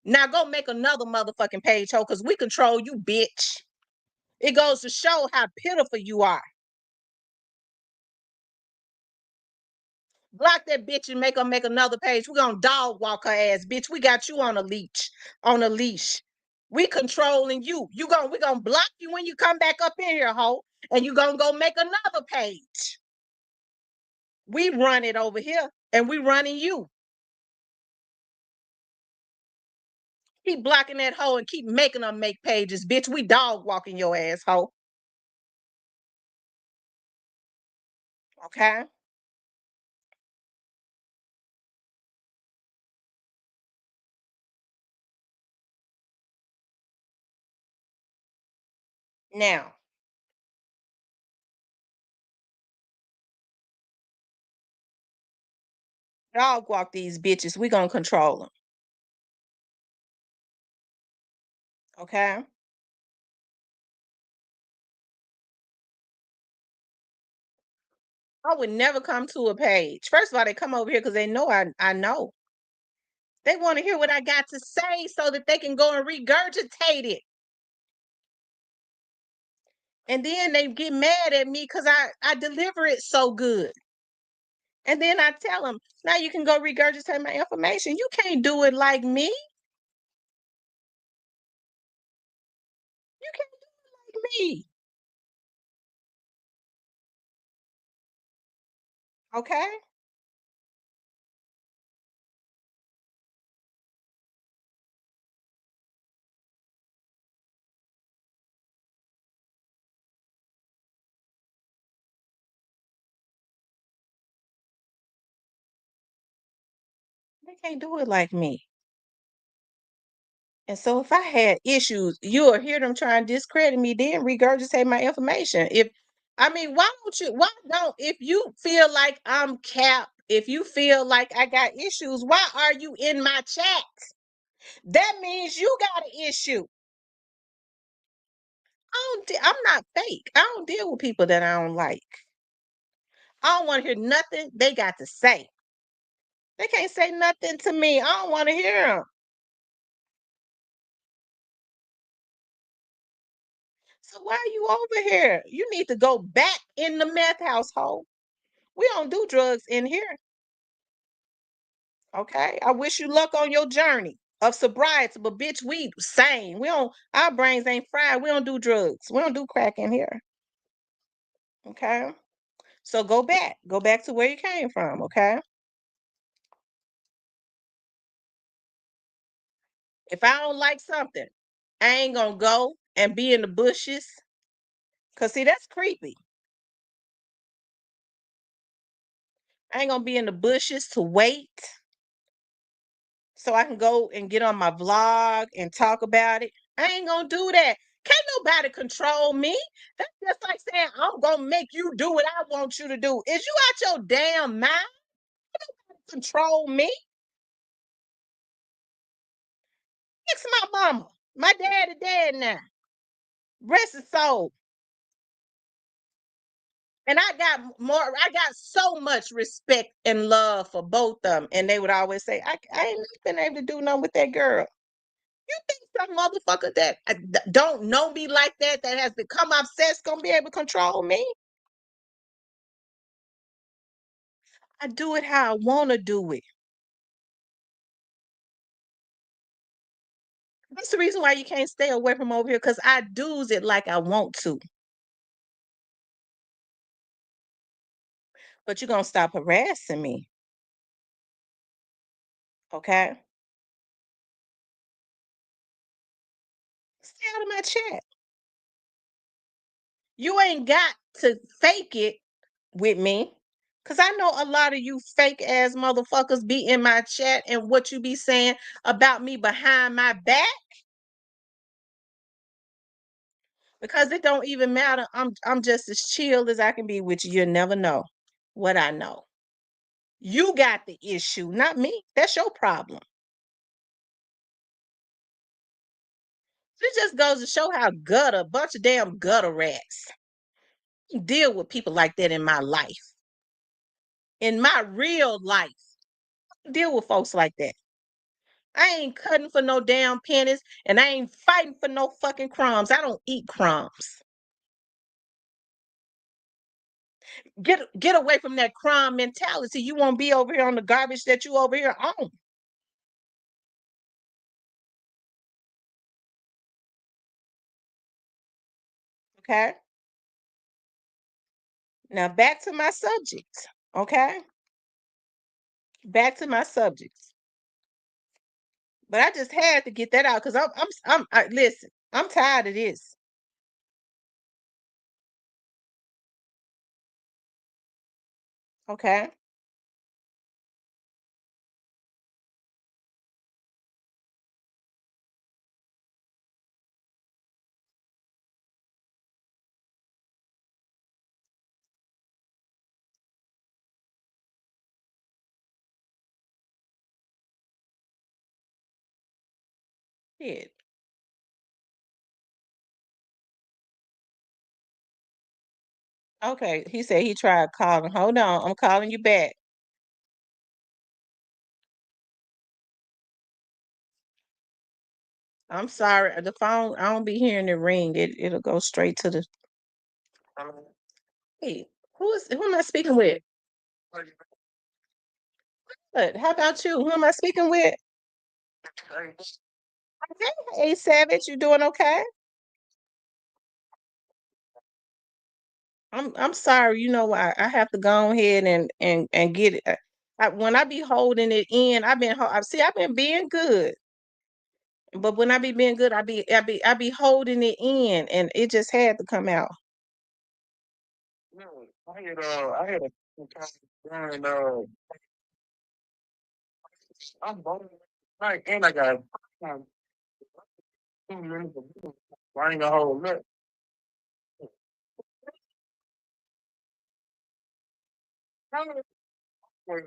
Now go make another motherfucking page, hoe, because we control you, bitch. It goes to show how pitiful you are. Block that bitch and make her make another page. We're gonna dog walk her ass, bitch. We got you on a leash. On a leash. We controlling you. We gonna block you when you come back up in here, hoe. And you gonna go make another page. We run it over here, and we running you. Keep blocking that hoe and keep making them make pages, bitch. We dog walking your ass, hoe. Okay? Now, dog walk these bitches. We gonna control them. Okay? I would never come to a page. First of all, they come over here because they know I know. They want to hear what I got to say so that they can go and regurgitate it. And then they get mad at me because I deliver it so good. And then I tell them, now you can go regurgitate my information. You can't do it like me. You can't do it like me. Okay? They can't do it like me. And so if I had issues, you'll hear them try and discredit me, then regurgitate my information. Why don't, if you feel like I'm capped, if you feel like I got issues, why are you in my chat? That means you got an issue. I'm not fake. I don't deal with people that I don't like. I don't want to hear nothing they got to say. They can't say nothing to me. I don't want to hear them. So why are you over here? You need to go back in the meth household. We don't do drugs in here. Okay. I wish you luck on your journey of sobriety, but bitch, we sane. We don't, our brains ain't fried. We don't do drugs. We don't do crack in here. Okay. So go back. Go back to where you came from. Okay. If I don't like something, I ain't gonna go and be in the bushes. Cause see, that's creepy. I ain't gonna be in the bushes to wait so I can go and get on my vlog and talk about it. I ain't gonna do that. Can't nobody control me. That's just like saying I'm gonna make you do what I want you to do. Is you out your damn mind? Control me? It's my mama. My daddy dead now. Rest his soul. And I got so much respect and love for both of them. And they would always say, I ain't been able to do nothing with that girl. You think some motherfucker that don't know me like that has become obsessed, gonna be able to control me? I do it how I want to do it. That's the reason why you can't stay away from over here, because I do's it like I want to. But you're gonna stop harassing me, okay? Stay out of my chat. You ain't got to fake it with me. Cause I know a lot of you fake ass motherfuckers be in my chat and what you be saying about me behind my back. Because it don't even matter. I'm just as chill as I can be with you. You'll never know what I know. You got the issue, not me. That's your problem. It just goes to show how gutter, bunch of damn gutter rats. Deal with people like that in my life. In my real life. Deal with folks like that. I ain't cutting for no damn pennies and I ain't fighting for no fucking crumbs. I don't eat crumbs. Get away from that crumb mentality. You won't be over here on the garbage that you over here on. Okay. Now back to my subject. Okay. Back to my subjects. But I just had to get that out because listen, I'm tired of this. Okay. Yeah. Okay. He said he tried calling. Hold on. I'm calling you back. I'm sorry. The phone, I don't be hearing it ring. It'll go straight to the. Hey, who am I speaking with? Good. How about you? Who am I speaking with? Okay. Hey, Savage, you doing okay? I'm sorry. You know, I have to go ahead and get it. When I be holding it in, I've been being good. But when I be being good, I be holding it in, and it just had to come out. No, I had a and I'm both right, and I got 2 minutes of I ain't gonna hold that. Hold on 1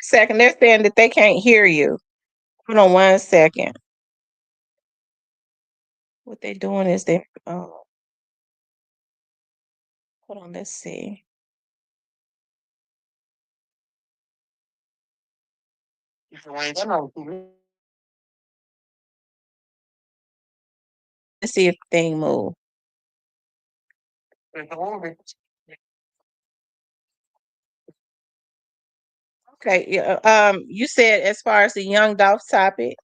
second. They're saying that they can't hear you. Hold on 1 second. What they doing is they hold on, let's see. Let's see if thing move. Okay, yeah. You said as far as the young Dolph topic.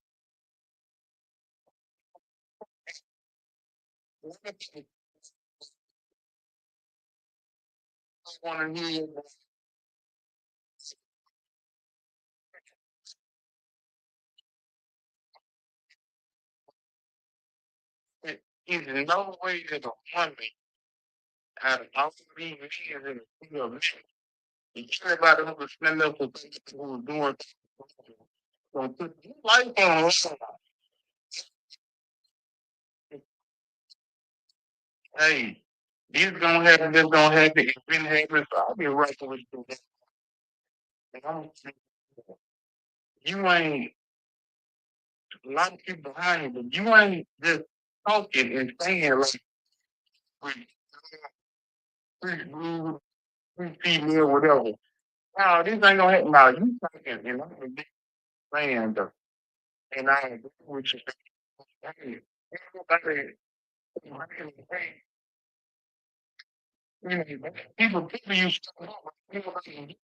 want to hear that in no way that a woman out of all these years in the field of men, and everybody who was stand up for people who were doing gonna put your life on the line. Hey, this gonna happen, this gonna happen, it's been happening, so I'll be right with you. And you ain't a lot of people behind you, but you ain't just talking and saying like we free blue, free female, whatever. No, this ain't gonna happen now. You talking and I'm a big fan though. And I agree with you. Hey, everybody, hey, people used to talk about people like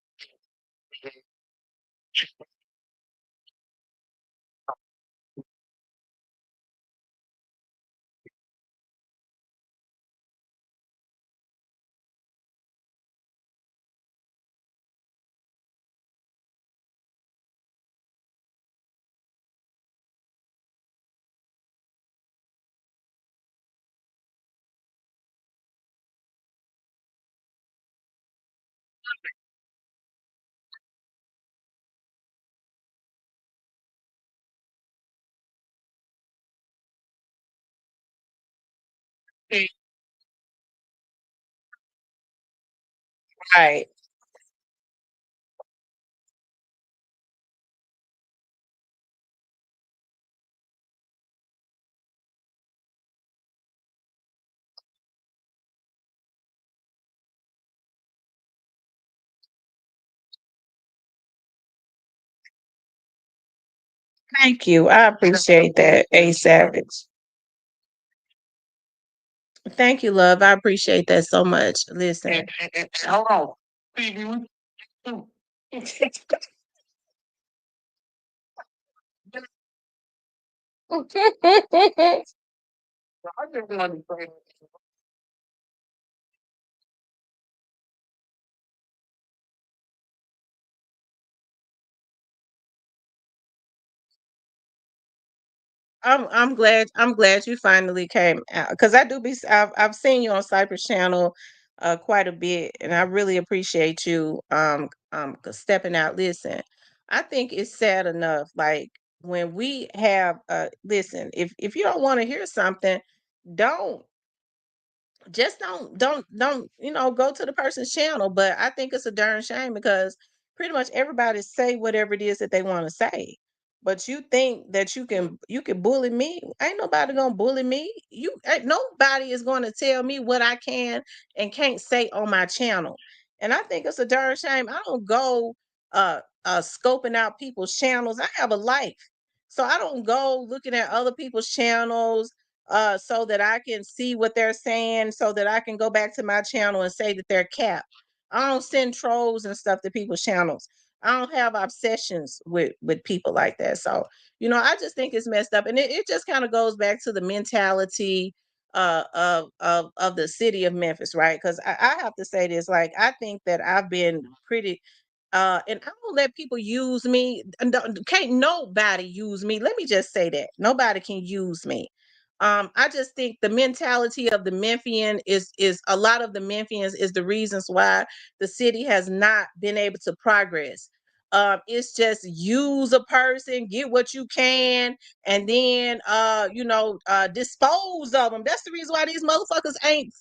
hey, Right. Thank you. I appreciate that, A Savage. Thank you, love. I appreciate that so much. Listen. and hold on. See, you too. I just want to say, I'm glad you finally came out because I do be I've seen you on Cypress Channel quite a bit, and I really appreciate you stepping out. Listen, I think it's sad enough. Like when we have listen, if you don't want to hear something, don't just don't go to the person's channel. But I think it's a darn shame because pretty much everybody say whatever it is that they want to say, but you think that you can bully me. Ain't nobody gonna bully me. Nobody is going to tell me what I can and can't say on my channel. And I think it's a darn shame. I don't go scoping out people's channels. I have a life, so I don't go looking at other people's channels so that I can see what they're saying, so that I can go back to my channel and say that they're capped. I don't send trolls and stuff to people's channels. I don't have obsessions with people like that. So, I just think it's messed up. And it just kind of goes back to the mentality of the city of Memphis, right? Because I have to say this, like I think that I've been pretty and I don't let people use me. Can't nobody use me. Let me just say that. Nobody can use me. I just think the mentality of the Memphian is a lot of the Memphians is the reasons why the city has not been able to progress. It's just use a person, get what you can, and then dispose of them. That's the reason why these motherfuckers ain't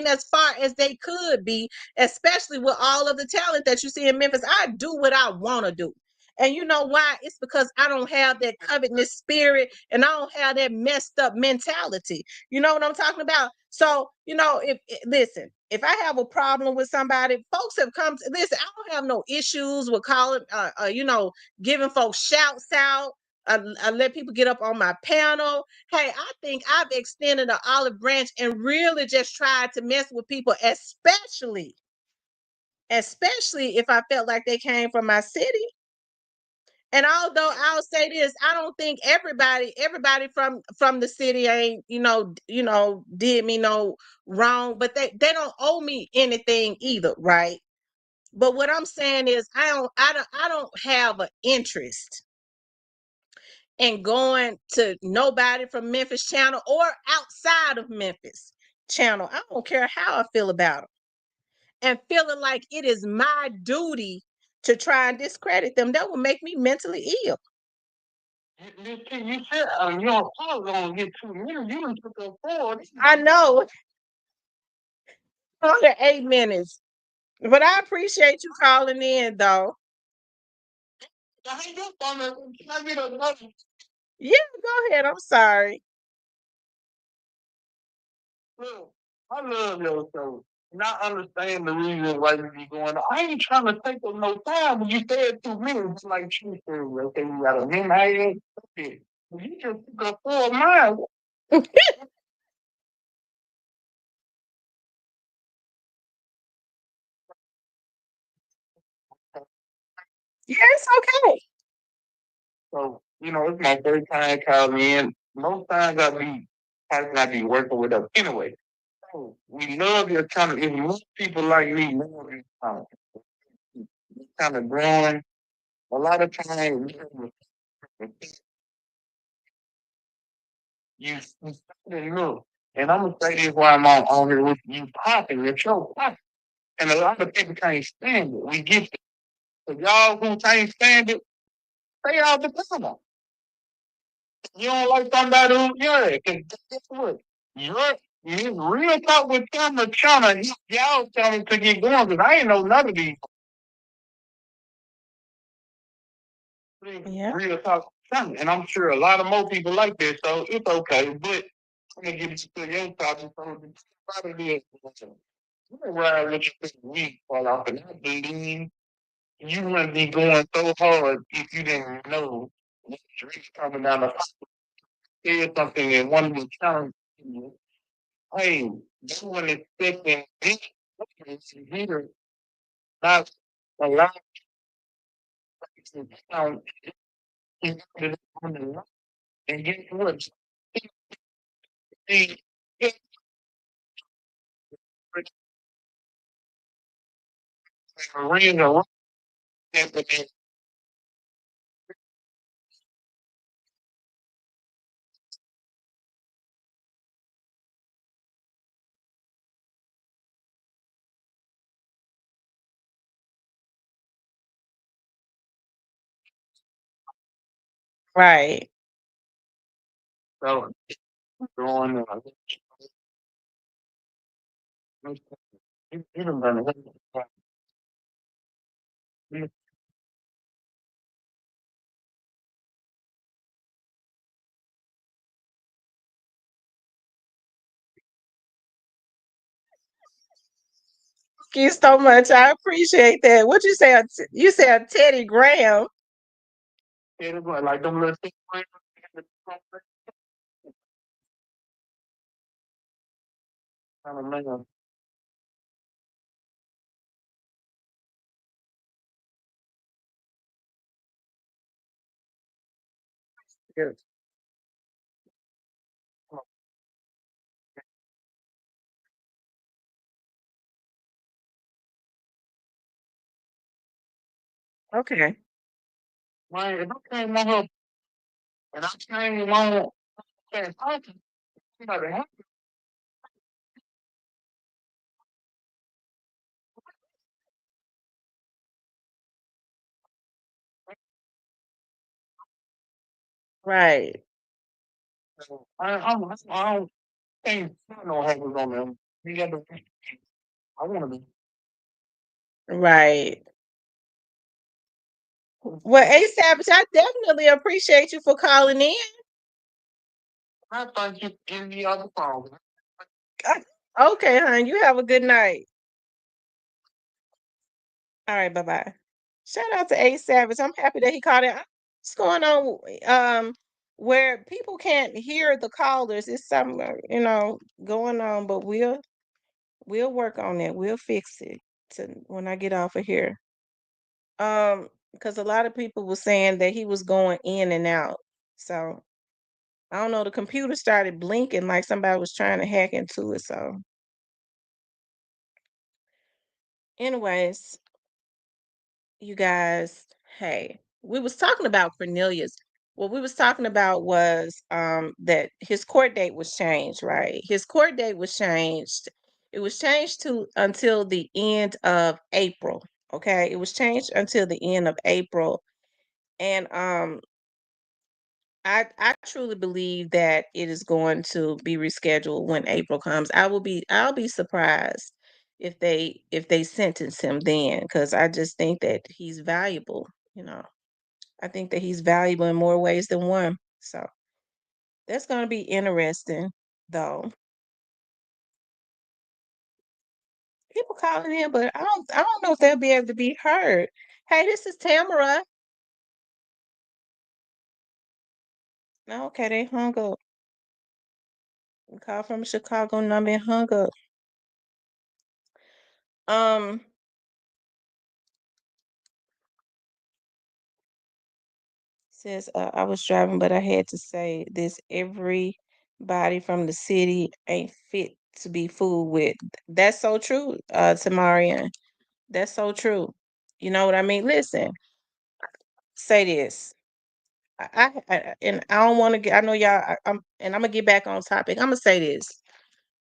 as far as they could be, especially with all of the talent that you see in Memphis. I do what I want to do. And you know why? It's because I don't have that covetousness spirit and I don't have that messed up mentality. You know what I'm talking about? So, listen, if I have a problem with somebody, folks have come to listen. I don't have no issues with calling, giving folks shouts out. I let people get up on my panel. Hey, I think I've extended an olive branch and really just tried to mess with people, especially if I felt like they came from my city. And although I'll say this, I don't think everybody from the city ain't, did me no wrong, but they don't owe me anything either, right? But what I'm saying is I don't have an interest in going to nobody from Memphis channel or outside of Memphis channel. I don't care how I feel about them, and feeling like it is my duty to try and discredit them. That will make me mentally ill. You said your call gonna get 2 minutes. You done took up 4. I know. Under 8 minutes. But I appreciate you calling in though. Hang up on me. Can I get another? Yeah, go ahead. I'm sorry. Look, I love your show. And I understand the reason why you be going. I ain't trying to take up no time. When you said 2 minutes, like she said, okay, you got a minute. I ain't. Okay. You just took up 4 miles. Yeah, it's okay. So, it's my first time calling in. Most times I be working with us. Anyway, so we love your channel. If most people like me love your channel, it's kind of growing. A lot of times, you look. And I'm gonna say this while I'm on here with you popping, your show popping. And a lot of people can't stand it. We get it. So y'all who can't stand it, stay out the channel. You don't like somebody who, yeah, because guess what? You're, real talk with Tamara trying to, y'all telling to get going because I ain't know none of these things. Yeah. Real talk with Tamara. And I'm sure a lot of more people like this, so it's okay. But I'm going to get to your topic. So the probably is, you know, ride with your week fall off. And I believe you wouldn't be going so hard if you didn't know what's really coming down the pipe. Here's something that one of the challenges. Hey, no one expecting this here not allow to count on the line. And guess what? The ring around that Right. so going you don't know Thank you so much. I appreciate that. What you say? You said Teddy Graham. like them little things kind of man. Yes. Okay. Man, if I came on her and I came along and talking, somebody help Right. I don't think no hackers on them. You got to I wanna be Right. Well, A Savage, I definitely appreciate you for calling in. I think you give me other phone. Okay, hon. You have a good night. All right, bye bye. Shout out to A Savage. I'm happy that he called in. What's going on? Where people can't hear the callers. It's something going on, but we'll work on it. We'll fix it to when I get off of here. Um, because a lot of people were saying that he was going in and out. So I don't know. The computer started blinking like somebody was trying to hack into it. So, anyways, you guys, hey, we was talking about Cornelius. What we was talking about was that his court date was changed, right? His court date was changed. It was changed to until the end of April. Okay. It was changed until the end of April. And I truly believe that it is going to be rescheduled when April comes. I'll be surprised if they sentence him then, because I just think that he's valuable, you know. I think that he's valuable in more ways than one. So that's gonna be interesting though. People calling in, but I don't know if they'll be able to be heard. Hey, this is Tamara. No, okay, they hung up. Call from a Chicago number and hung up. Um Says, I was driving, but I had to say this. Everybody from the city ain't fit to be fooled with. That's so true, Tamarian. That's so true. You know what I mean? Listen, say this. And I don't want to get. I know y'all. And I'm gonna get back on topic. I'm gonna say this.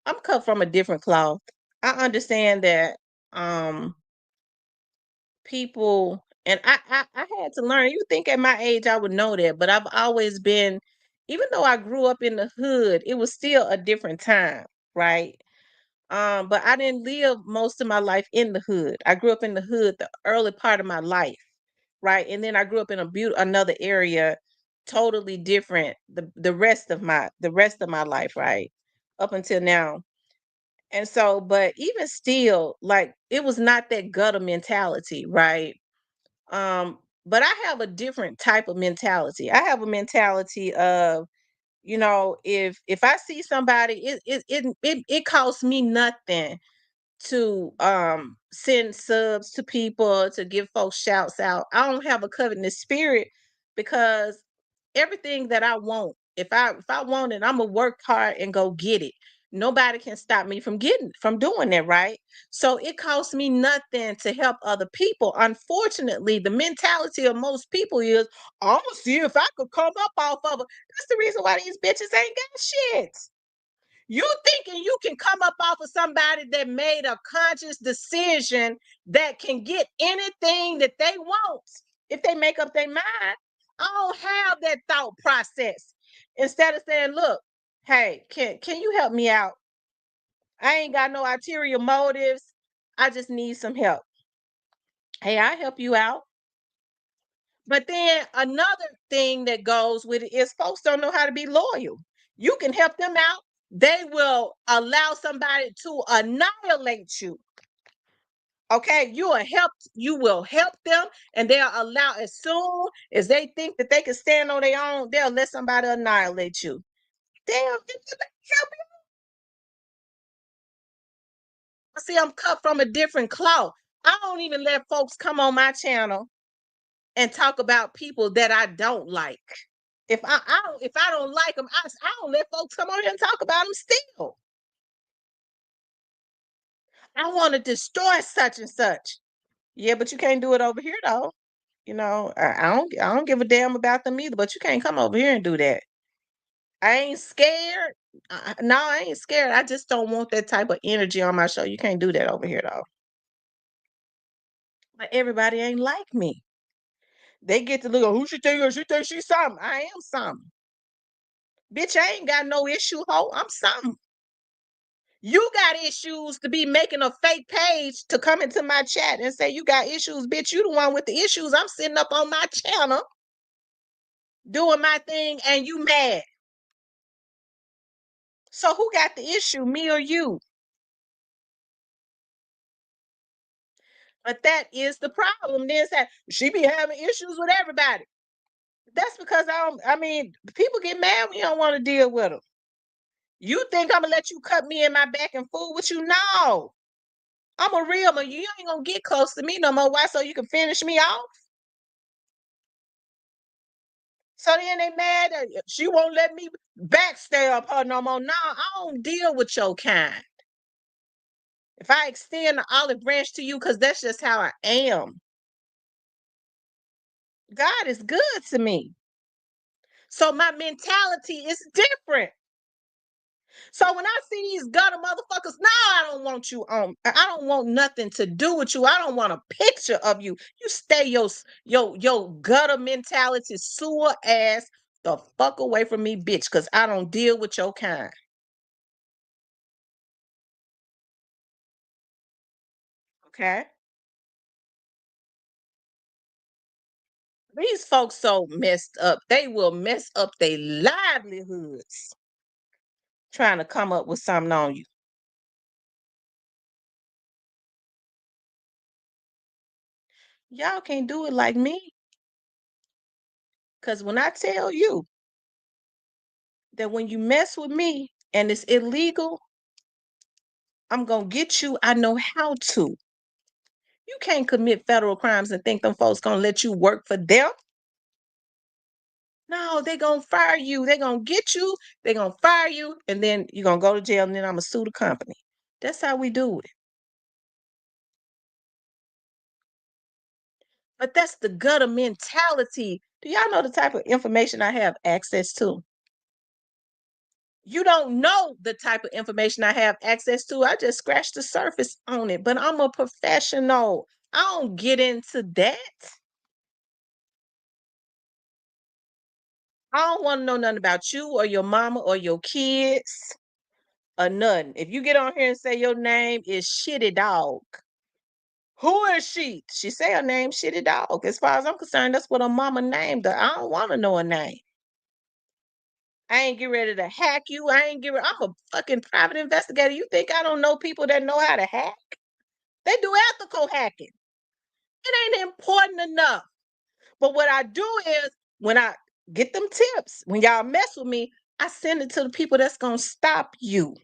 I'm cut from a different cloth. I understand that. People, and I had to learn. You think at my age I would know that, but I've always been, even though I grew up in the hood, it was still a different time, right? But I didn't live most of my life in the hood. I grew up in the hood the early part of my life, right? And then I grew up in another area, totally different. The rest of my life, right, up until now. And so, but even still, like it was not that gutter mentality, right? But I have a different type of mentality. I have a mentality of, if I see somebody, it costs me nothing to send subs to people, to give folks shouts out. I don't have a covetous spirit because everything that I want, if I want it, I'm gonna work hard and go get it. Nobody can stop me from doing that, right? So it costs me nothing to help other people. Unfortunately, the mentality of most people is, I'm gonna see if I could come up off of it. That's the reason why these bitches ain't got shit. You thinking you can come up off of somebody that made a conscious decision that can get anything that they want if they make up their mind. I don't have that thought process. Instead of saying, look, hey, can you help me out? I ain't got no ulterior motives. I just need some help. Hey, I help you out. But then another thing that goes with it is folks don't know how to be loyal. You can help them out. They will allow somebody to annihilate you. Okay, you will help them, and they'll allow, as soon as they think that they can stand on their own, they'll let somebody annihilate you. Damn, help you. See, I'm cut from a different cloth. I don't even let folks come on my channel and talk about people that I don't like. If I don't like them, I don't let folks come on here and talk about them still. I want to destroy such and such. Yeah, but you can't do it over here though. I don't give a damn about them either. But you can't come over here and do that. I ain't scared. No, I ain't scared. I just don't want that type of energy on my show. You can't do that over here though. But everybody ain't like me. They get to look at who she think she thinks she's something. I am something. Bitch, I ain't got no issue, ho. I'm something. You got issues to be making a fake page to come into my chat and say you got issues, bitch. You the one with the issues. I'm sitting up on my channel doing my thing and you mad. So who got the issue, me or you? But that is the problem. Then say she be having issues with everybody. That's because I mean, people get mad when you don't want to deal with them. You think I'm gonna let you cut me in my back and fool with you? No. I'm a real one. You ain't gonna get close to me no more. Why? So you can finish me off? So then they mad at she won't let me backstab her no more. No, I don't deal with your kind. If I extend the olive branch to you, because that's just how I am. God is good to me. So my mentality is different. So when I see these gutter motherfuckers, no, I don't want you on. I don't want nothing to do with you. I don't want a picture of you. You stay your gutter mentality, sewer ass the fuck away from me, bitch, because I don't deal with your kind. Okay. These folks so messed up. They will mess up their livelihoods trying to come up with something on you. Y'all can't do it like me. Because when I tell you that when you mess with me and it's illegal, I'm going to get you. I know how to. You can't commit federal crimes and think them folks going to let you work for them. No, they going to fire you. They going to get you. They going to fire you. And then you're going to go to jail and then I'm going to sue the company. That's how we do it. But that's the gutter mentality. Do y'all know the type of information I have access to? You don't know the type of information I have access to. I just scratched the surface on it, but I'm a professional. I don't get into that. I don't want to know nothing about you or your mama or your kids or nothing. If you get on here and say your name is Shitty Dog, who is she? She say her name Shitty Dog. As far as I'm concerned, that's what her mama named her. I don't want to know her name. I ain't get ready to hack you. I ain't get ready. I'm a fucking private investigator. You think I don't know people that know how to hack? They do ethical hacking. It ain't important enough. But what I do is when I get them tips, when y'all mess with me, I send it to the people that's gonna stop you.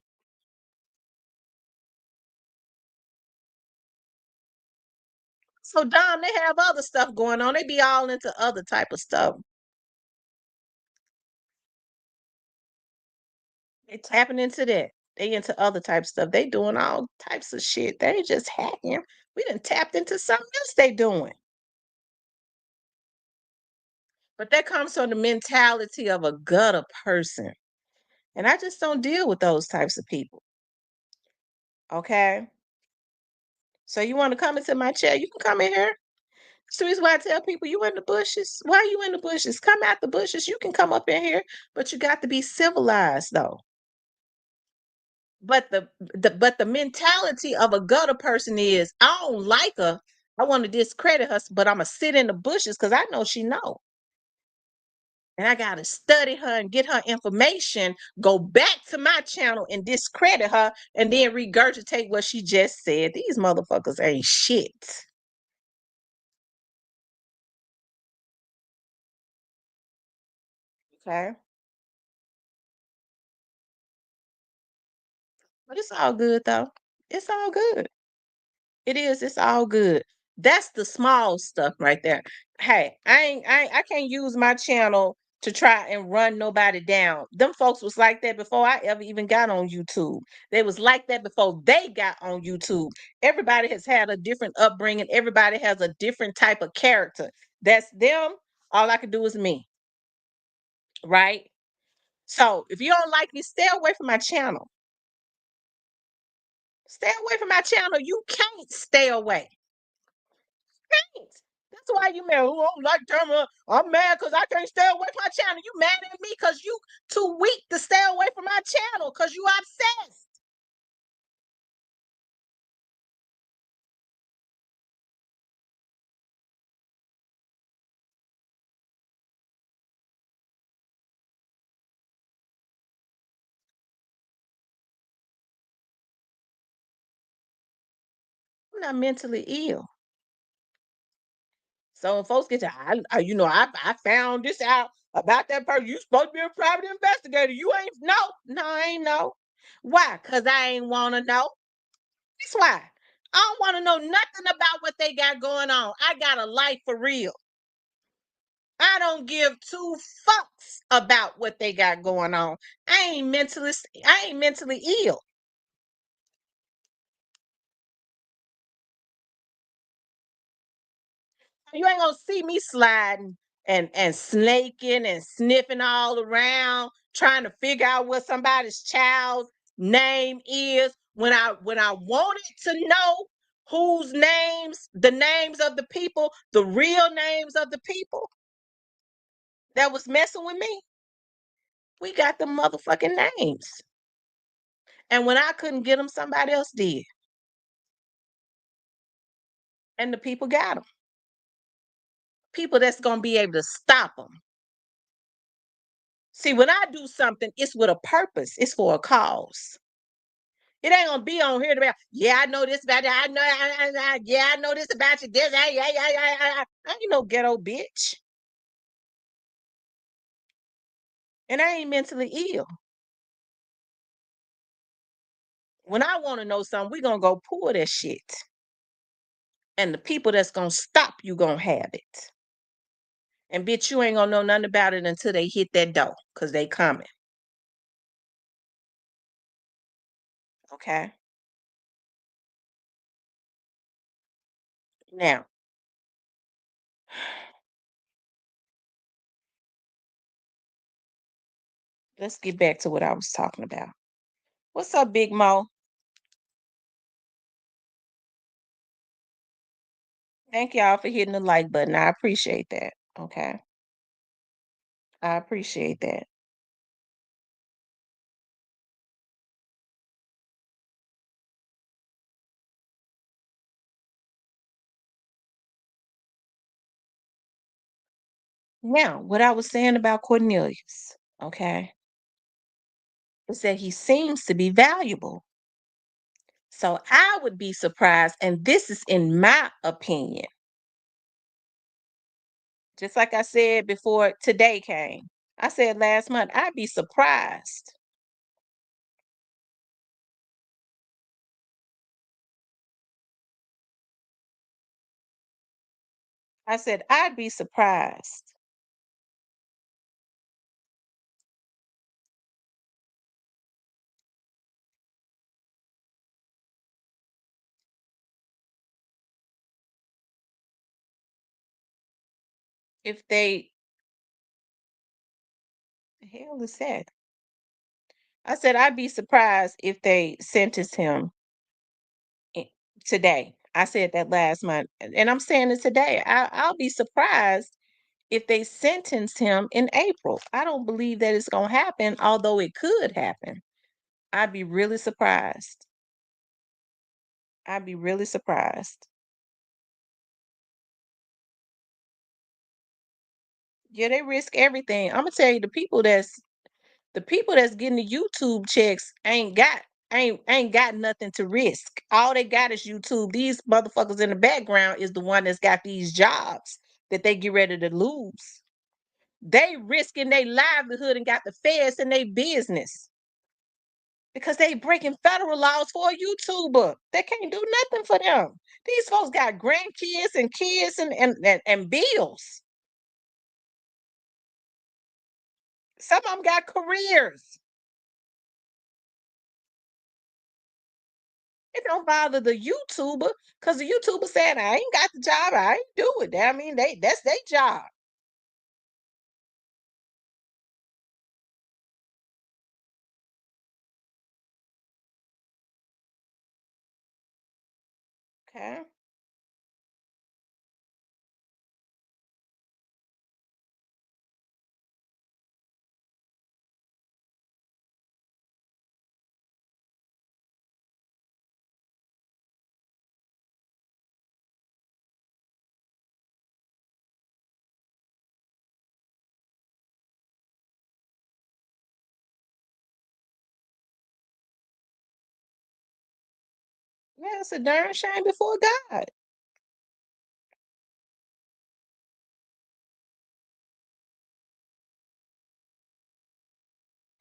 So Dom, they have other stuff going on. They be all into other type of stuff. They tapping into that. They into other type of stuff. They doing all types of shit. They ain't just hacking. We done tapped into something else they doing. But that comes from the mentality of a gutter person. And I just don't deal with those types of people. Okay. So you want to come into my chair? You can come in here. That's the reason why I tell people you in the bushes. Why are you in the bushes? Come out the bushes. You can come up in here, but you got to be civilized though. But the mentality of a gutter person is I don't like her. I want to discredit her, but I'm gonna sit in the bushes because I know she know. And I gotta study her and get her information, go back to my channel and discredit her, and then regurgitate what she just said. These motherfuckers ain't shit. Okay. But it's all good though. It's all good. It is. It's all good. That's the small stuff right there. Hey, I can't use my channel to try and run nobody down. Them folks was like that before I ever even got on YouTube. They was like that before they got on YouTube. Everybody has had a different upbringing. Everybody has a different type of character. That's them. All I can do is me. Right? So if you don't like me, stay away from my channel. Stay away from my channel. You can't stay away. Thanks. That's why you mad. Oh, I'm like Tamara. I'm mad because I can't stay away from my channel. You mad at me because you too weak to stay away from my channel because you obsessed. I'm not mentally ill. So when folks get to, I found this out about that person. You supposed to be a private investigator. You ain't no, I ain't know. Why? Because I ain't want to know. That's why. I don't want to know nothing about what they got going on. I got a life for real. I don't give two fucks about what they got going on. I ain't mentally ill. You ain't gonna see me sliding and snaking and sniffing all around, trying to figure out what somebody's child's name is when I wanted to know whose names, the names of the people, the real names of the people that was messing with me. We got the motherfucking names. And when I couldn't get them, somebody else did. And the people got them. People that's going to be able to stop them. See, when I do something, it's with a purpose. It's for a cause. It ain't gonna be on here to be, yeah, I know this about you. Yeah, I know this about you. This, I ain't no ghetto bitch. And I ain't mentally ill. When I want to know something, we gonna go pull that shit. And the people that's gonna stop you gonna have it. And bitch, you ain't gonna know nothing about it until they hit that door, because they coming. Okay. Now, let's get back to what I was talking about. What's up, Big Mo? Thank y'all for hitting the like button. I appreciate that. Okay. I appreciate that. Now, what I was saying about Cornelius, okay, is that he seems to be valuable. So I would be surprised, and this is in my opinion, just like I said before today came. I said last month, I'd be surprised. I said, I'd be surprised if they, the hell is that? I said, I'd be surprised if they sentenced him i- today. I said that last month, and I'm saying it today. I'll be surprised if they sentence him in April. I don't believe that it's going to happen, although it could happen. I'd be really surprised. I'd be really surprised. Yeah, they risk everything. I'm gonna tell you, the people that's getting the YouTube checks ain't got nothing to risk. All they got is YouTube. These motherfuckers in the background is the one that's got these jobs that they get ready to lose. They risking their livelihood and got the feds in their business because they breaking federal laws for a YouTuber. They can't do nothing for them. These folks got grandkids and kids and bills. Some of them got careers. It don't bother the YouTuber because the YouTuber said, I ain't got the job. I ain't do it. I mean, that's their job. Okay. Yeah, it's a darn shame before God.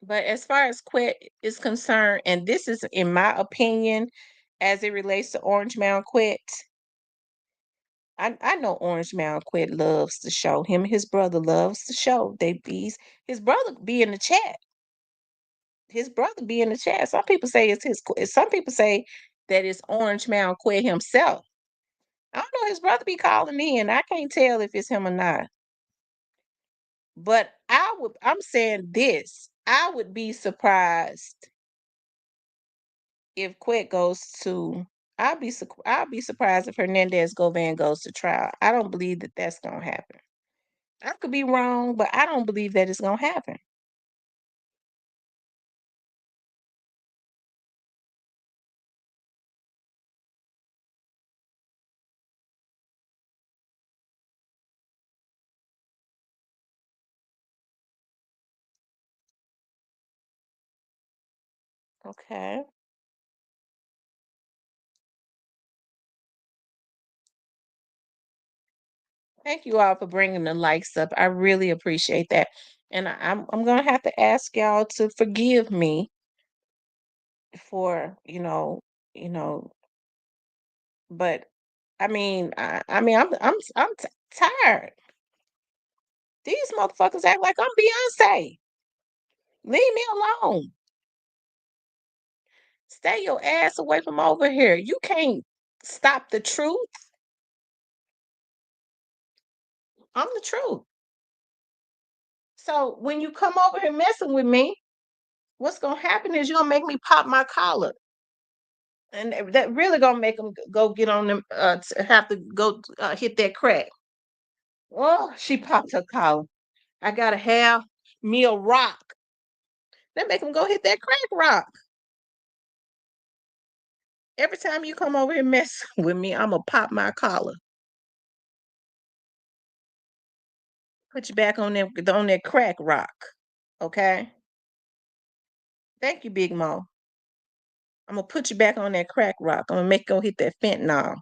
But as far as Quet is concerned, and this is in my opinion, as it relates to Orange Mound Quet, I know Orange Mound Quit loves the show. Him and his brother loves the show. His brother be in the chat. His brother be in the chat. Some people say it's some people say that it's Orange Mound Quit himself. I don't know. His brother be calling me, and I can't tell if it's him or not. But I'm saying this. I would be surprised if Quet goes to. I'll be surprised if Hernandez Govan goes to trial. I don't believe that that's gonna happen. I could be wrong, but I don't believe that it's gonna happen. Okay. Thank you all for bringing the likes up. I really appreciate that. And I'm gonna have to ask y'all to forgive me for you know. But I'm tired. These motherfuckers act like I'm Beyonce. Leave me alone. Stay your ass away from over here. You can't stop the truth. I'm the truth. So when you come over here messing with me, what's gonna happen is you're gonna make me pop my collar. And that really gonna make them go get on them to have to go hit that crack. Oh, she popped her collar. I gotta have me a rock. That make them go hit that crack rock. Every time you come over here mess with me, I'm gonna pop my collar. Put you back on that crack rock. Okay? Thank you, Big Mo. I'm gonna put you back on that crack rock. I'm gonna make you go hit that fentanyl.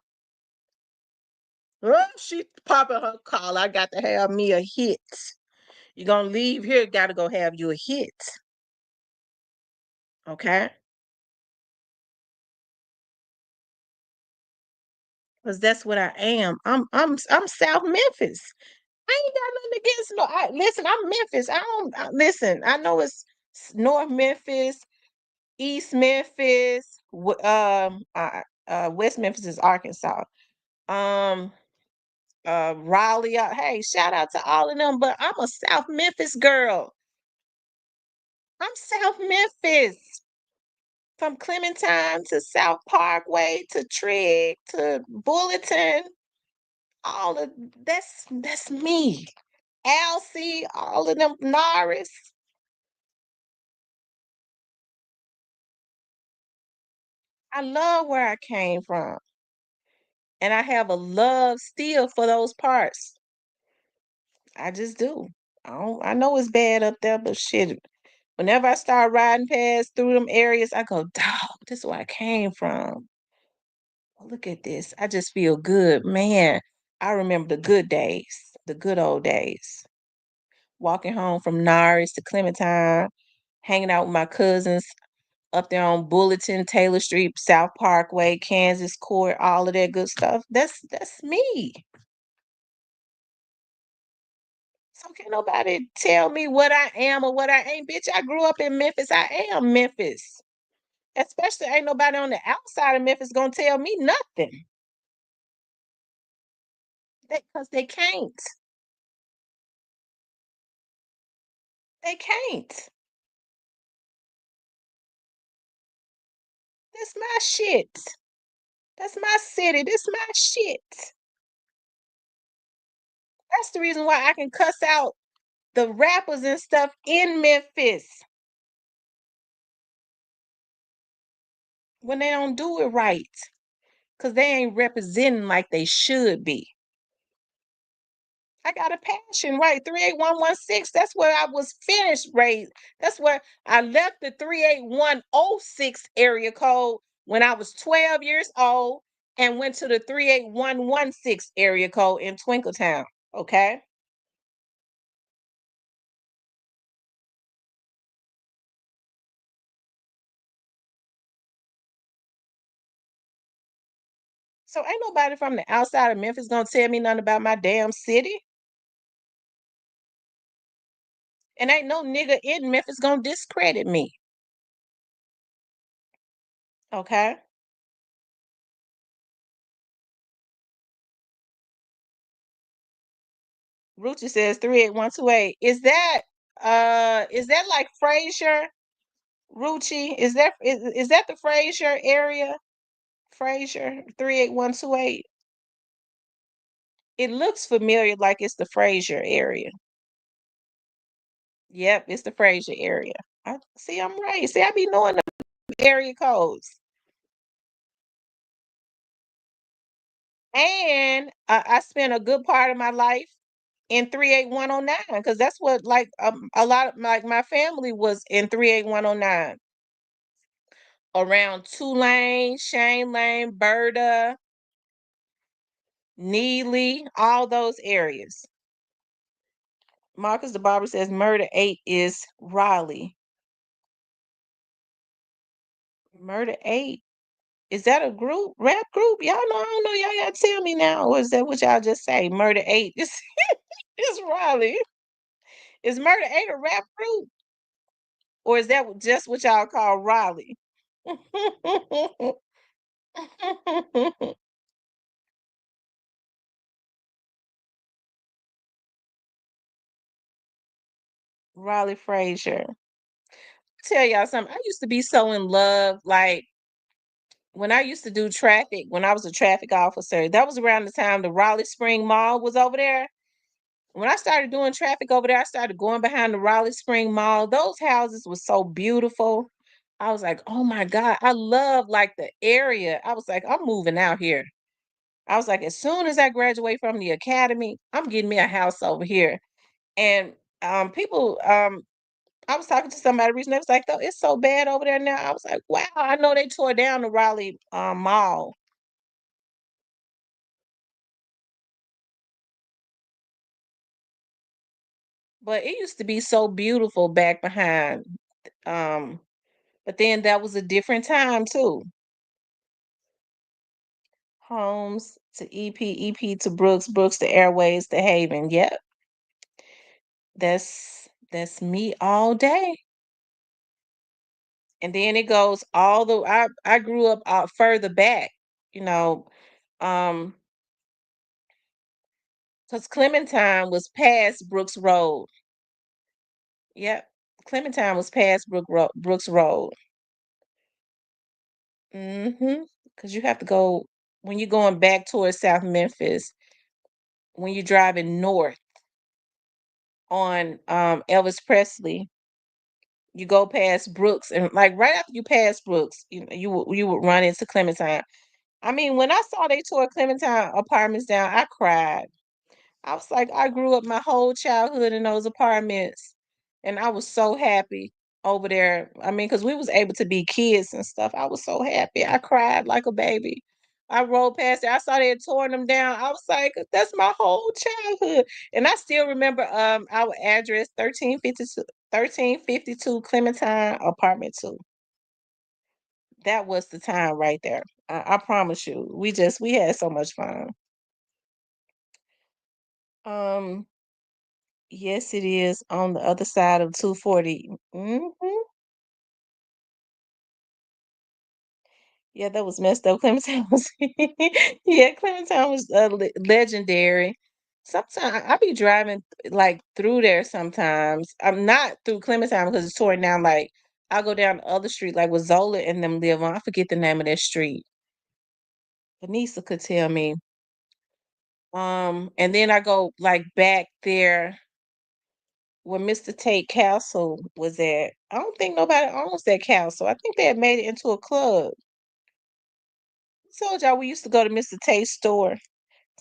Oh, she popping her collar. I got to have me a hit. You're gonna leave here, gotta go have you a hit. Okay? Because that's what I am. I'm South Memphis. I ain't got nothing against no. Listen, I'm Memphis. I don't listen. I know it's North Memphis, East Memphis, West Memphis is Arkansas. Um, Raleigh. Hey, shout out to all of them. But I'm a South Memphis girl. I'm South Memphis. From Clementine to South Parkway to Trigg to Bulletin, all of that's me. Alcy, all of them Norris. I love where I came from. And I have a love still for those parts. I just do. I know it's bad up there, but shit. Whenever I start riding past through them areas, I go, dog, this is where I came from. Oh, look at this. I just feel good. Man, I remember the good days, the good old days. Walking home from Norris to Clementine, hanging out with my cousins up there on Bulletin, Taylor Street, South Parkway, Kansas Court, all of that good stuff. That's me. So can't nobody tell me what I am or what I ain't. Bitch, I grew up in Memphis. I am Memphis. Especially ain't nobody on the outside of Memphis gonna tell me nothing. Because they can't. They can't. That's my shit. That's my city. This my shit. That's the reason why I can cuss out the rappers and stuff in Memphis when they don't do it right. Because they ain't representing like they should be. I got a passion, right? 38116. That's where I was finished raised. That's where I left the 38106 area code when I was 12 years old and went to the 38116 area code in Twinkletown. Okay. So ain't nobody from the outside of Memphis gonna tell me nothing about my damn city. And ain't no nigga in Memphis gonna discredit me. Okay. Ruchi says 38128. Is that like Fraser? Ruchi? Is that the Fraser area? Fraser 38128. It looks familiar like it's the Fraser area. Yep, it's the Fraser area. I see I'm right. See, I be knowing the area codes. And I spent a good part of my life in 38109 because that's what like a lot of like my family was in 38109 around Tulane, Shane Lane, Berta, Neely, all those areas. Marcus the Barber says Murder 8 is Raleigh. Murder 8. Is that a group? Rap group? Y'all know, I don't know. Y'all gotta tell me now. Or is that what y'all just say? Murder 8 is Raleigh. Is Murder 8 a rap group? Or is that just what y'all call Raleigh? Raleigh Frazier. Tell y'all something. I used to be so in love. Like when I used to do traffic, when I was a traffic officer, that was around the time the Raleigh Spring Mall was over there. When I started doing traffic over there, I started going behind the Raleigh Spring Mall. Those houses were so beautiful. I was like, oh my God, I love like the area. I was like, I'm moving out here. I was like, as soon as I graduate from the academy, I'm getting me a house over here. And people, I was talking to somebody recently. They was like, though, it's so bad over there now. I was like, wow, I know they tore down the Raleigh Mall. But it used to be so beautiful back behind. Um, but then that was a different time too. Homes to EP, EP to Brooks, Brooks to Airways to Haven. Yep. That's me all day. And then it goes all the I grew up out further back, you know, um, because Clementine was past Brooks Road. Yep. Clementine was past Brooks Road. Mm-hmm. Because you have to go when you're going back towards South Memphis, when you're driving north on Elvis Presley, you go past Brooks, and like right after you pass Brooks, you would run into Clementine. I mean, when I saw they tore Clementine apartments down, I cried. I was like, I grew up my whole childhood in those apartments, and I was so happy over there. I mean, because we was able to be kids and stuff. I was so happy. I cried like a baby. I rolled past it. I saw they had torn them down. I was like, that's my whole childhood. And I still remember our address, 1352 Clementine, apartment 2. That was the time right there. I promise you. We had so much fun. Um Yes, it is on the other side of 240. Yeah, that was messed up. Clementine was, yeah, Clementine was legendary. Sometimes I be driving like through there. Sometimes I'm not through Clementine because it's torn down. Like I'll go down the other street, like where Zola and them live on. I forget the name of that street. Vanessa could tell me. And then I go like back there where Mr. Tate Castle was at. I don't think nobody owns that castle. I think they had made it into a club. I told y'all we used to go to Mr. Tate's store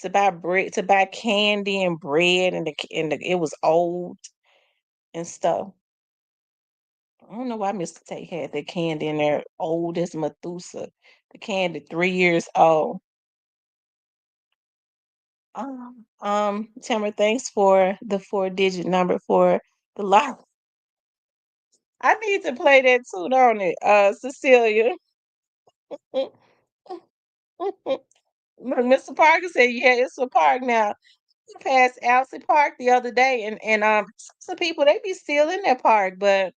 to buy bread, to buy candy and bread, and it was old and stuff. I don't know why Mr. Tate had that candy in there, old as Methuselah. The candy 3 years old. Tamara, thanks for the 4-digit number for the lot. I need to play that too, don't it? Cecilia. Mr. Parker said, "Yeah, it's a park now." We passed Alsea Park the other day, and some people they be still in that park, but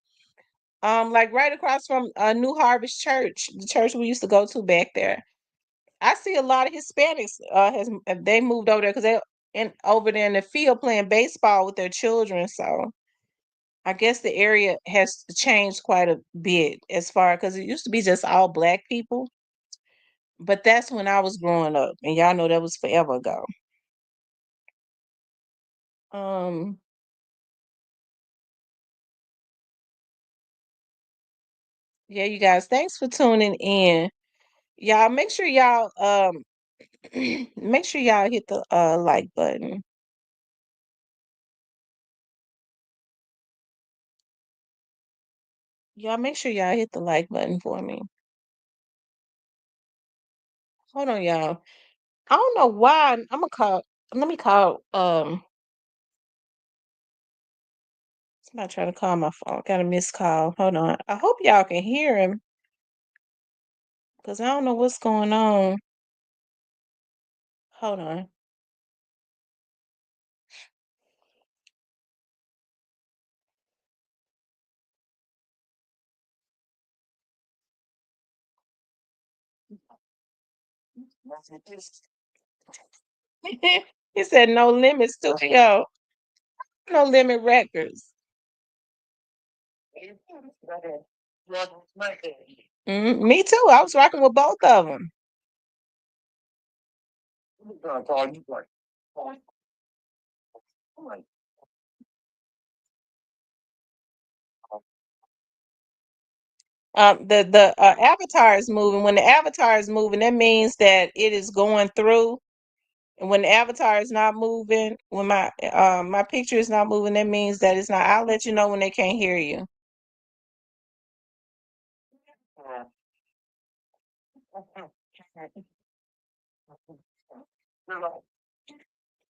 like right across from New Harvest Church, the church we used to go to back there. I see a lot of Hispanics. They moved over there because they in over there in the field playing baseball with their children. So I guess the area has changed quite a bit as far because it used to be just all black people. But that's when I was growing up, and y'all know that was forever ago. Um, yeah, you guys, thanks for tuning in. Y'all make sure y'all make sure y'all hit the like button. Y'all make sure y'all hit the like button for me. Hold on, y'all. I don't know why I'm gonna call. Let me call. Somebody trying to call my phone. Got a missed call. Hold on. I hope y'all can hear him because I don't know what's going on. Hold on. He said no limit studio. No limit records. Me too. I was rocking with both of them. The avatar is moving. When the avatar is moving, that means that it is going through. And when the avatar is not moving, when my picture is not moving, that means that it's not. I'll let you know when they can't hear you.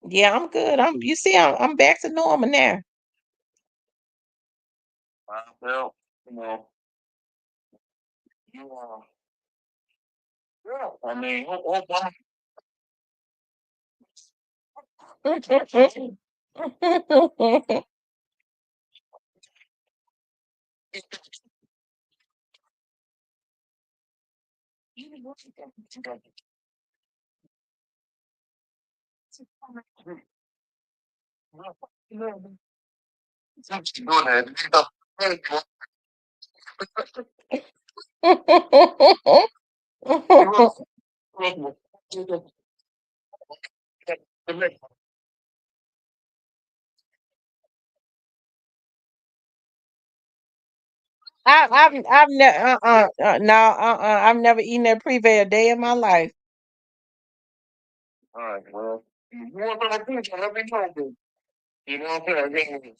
Yeah, I'm good. You see, I'm back to normal now. Well, you yeah, I mean, I've never no I've never eaten that privé a day in my life. All right, well, you want to pizza? Let me know. You know what I'm saying?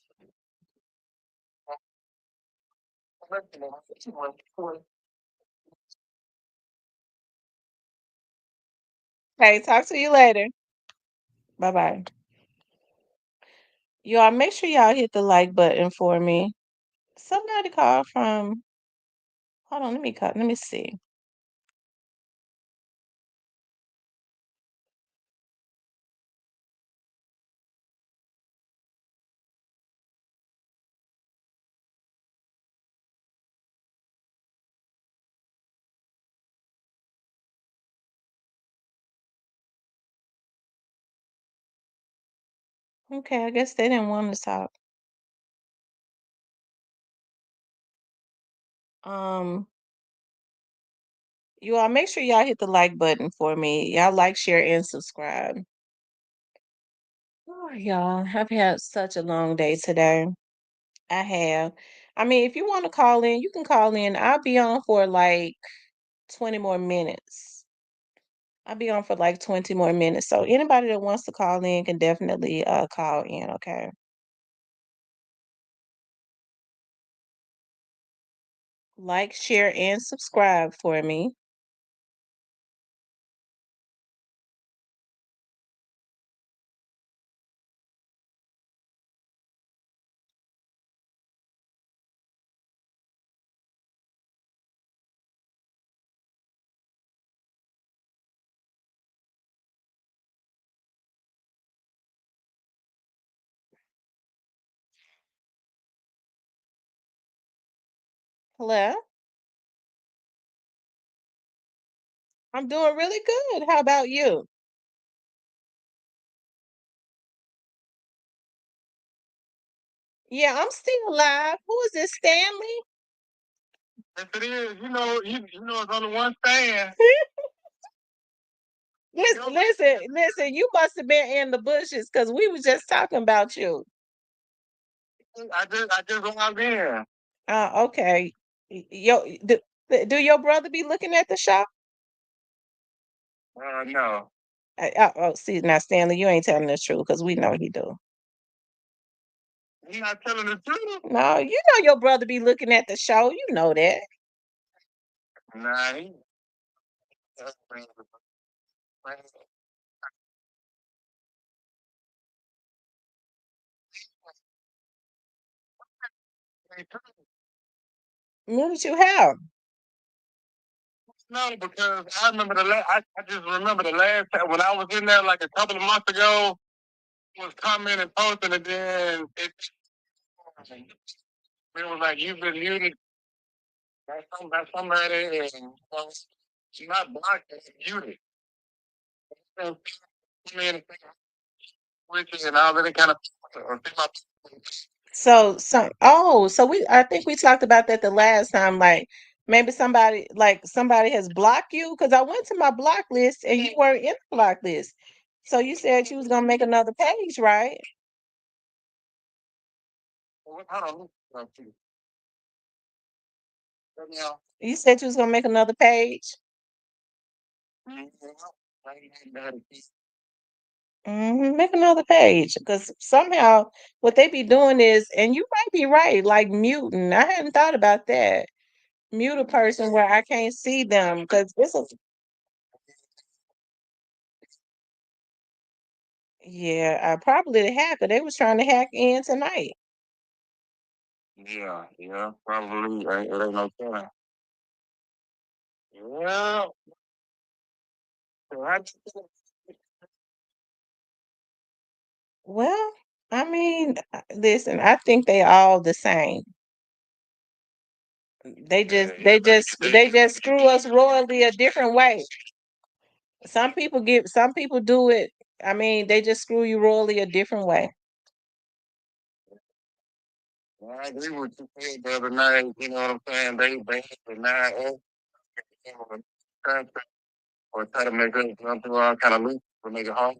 Okay, talk to you later. Bye bye. Y'all make sure y'all hit the like button for me. Somebody called from. Hold on, let me call. Let me see. Okay, I guess they didn't want to talk. Um, you all make sure y'all hit the like button for me. Y'all like, share, and subscribe. Oh, y'all, I've had such a long day today. I have. I mean, if you want to call in, you can call in. I'll be on for like 20 more minutes. I'll be on for like 20 more minutes. So anybody that wants to call in can definitely call in, okay? Like, share, and subscribe for me. Hello? I'm doing really good. How about you? Yeah, I'm still alive. Who is this, Stanley? Yes, it is. You know, it's only one stand. Listen. You must have been in the bushes because we was just talking about you. I just logged in. Okay. Do your brother be looking at the show? No. See now, Stanley, you ain't telling the truth because we know he do. You're not telling the truth. No, you know your brother be looking at the show. You know that. Nah, What did you have? no, because I remember I just remember the last time when I was in there like a couple of months ago. Was commenting, posting, and then it was like you've been muted by somebody, and she's not blocked, it's muted. So, I mean, which and all that kind of. So I think we talked about that the last time. Like maybe somebody has blocked you because I went to my block list and you weren't in the block list. So you said you was gonna make another page, right? Hold on. Now, You said you was gonna make another page. Make another page because somehow what they be doing is, and you might be right, like muting. I hadn't thought about that. Mute a person where I can't see them because this is, yeah, probably the hacker. They was trying to hack in tonight. yeah, probably. It ain't no telling. Well, I Well, I mean, listen, I think they all the same. They just screw us royally a different way. Some people do it. I mean, they just screw you royally a different way. I agree with you said the other night. You know what I'm saying? They deny us or try to make us something kind of loose or make it hard.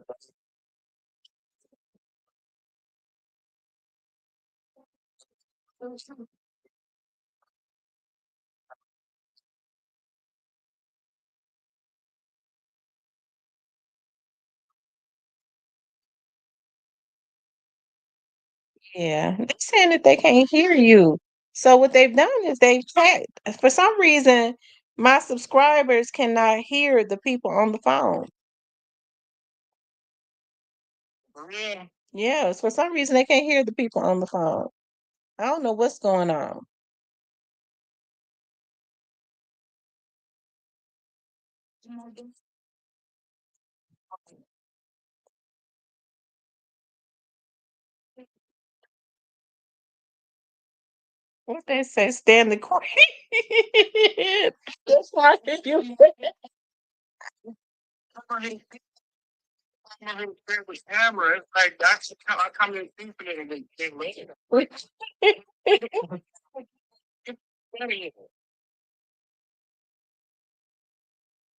Yeah, they're saying that they can't hear you. So what they've done is for some reason, my subscribers cannot hear the people on the phone. Yeah. Yes, for some reason they can't hear the people on the phone. I don't know what's going on. What they say, Stanley Queen. That's why you. With Tamara, it's like that's how I come in thinking it and they can't make it.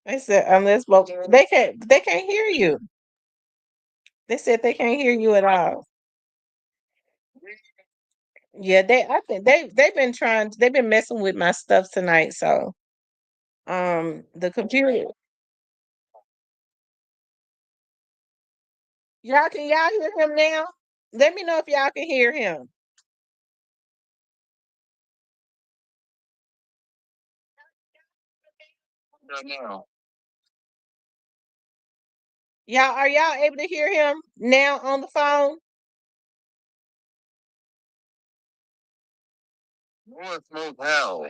They said they can't hear you. They said they can't hear you at all. Yeah, I think they've been messing with my stuff tonight. So the computer, y'all hear him now? Let me know if y'all can hear him. Now. Are y'all able to hear him now on the phone? Boy, smoke hell.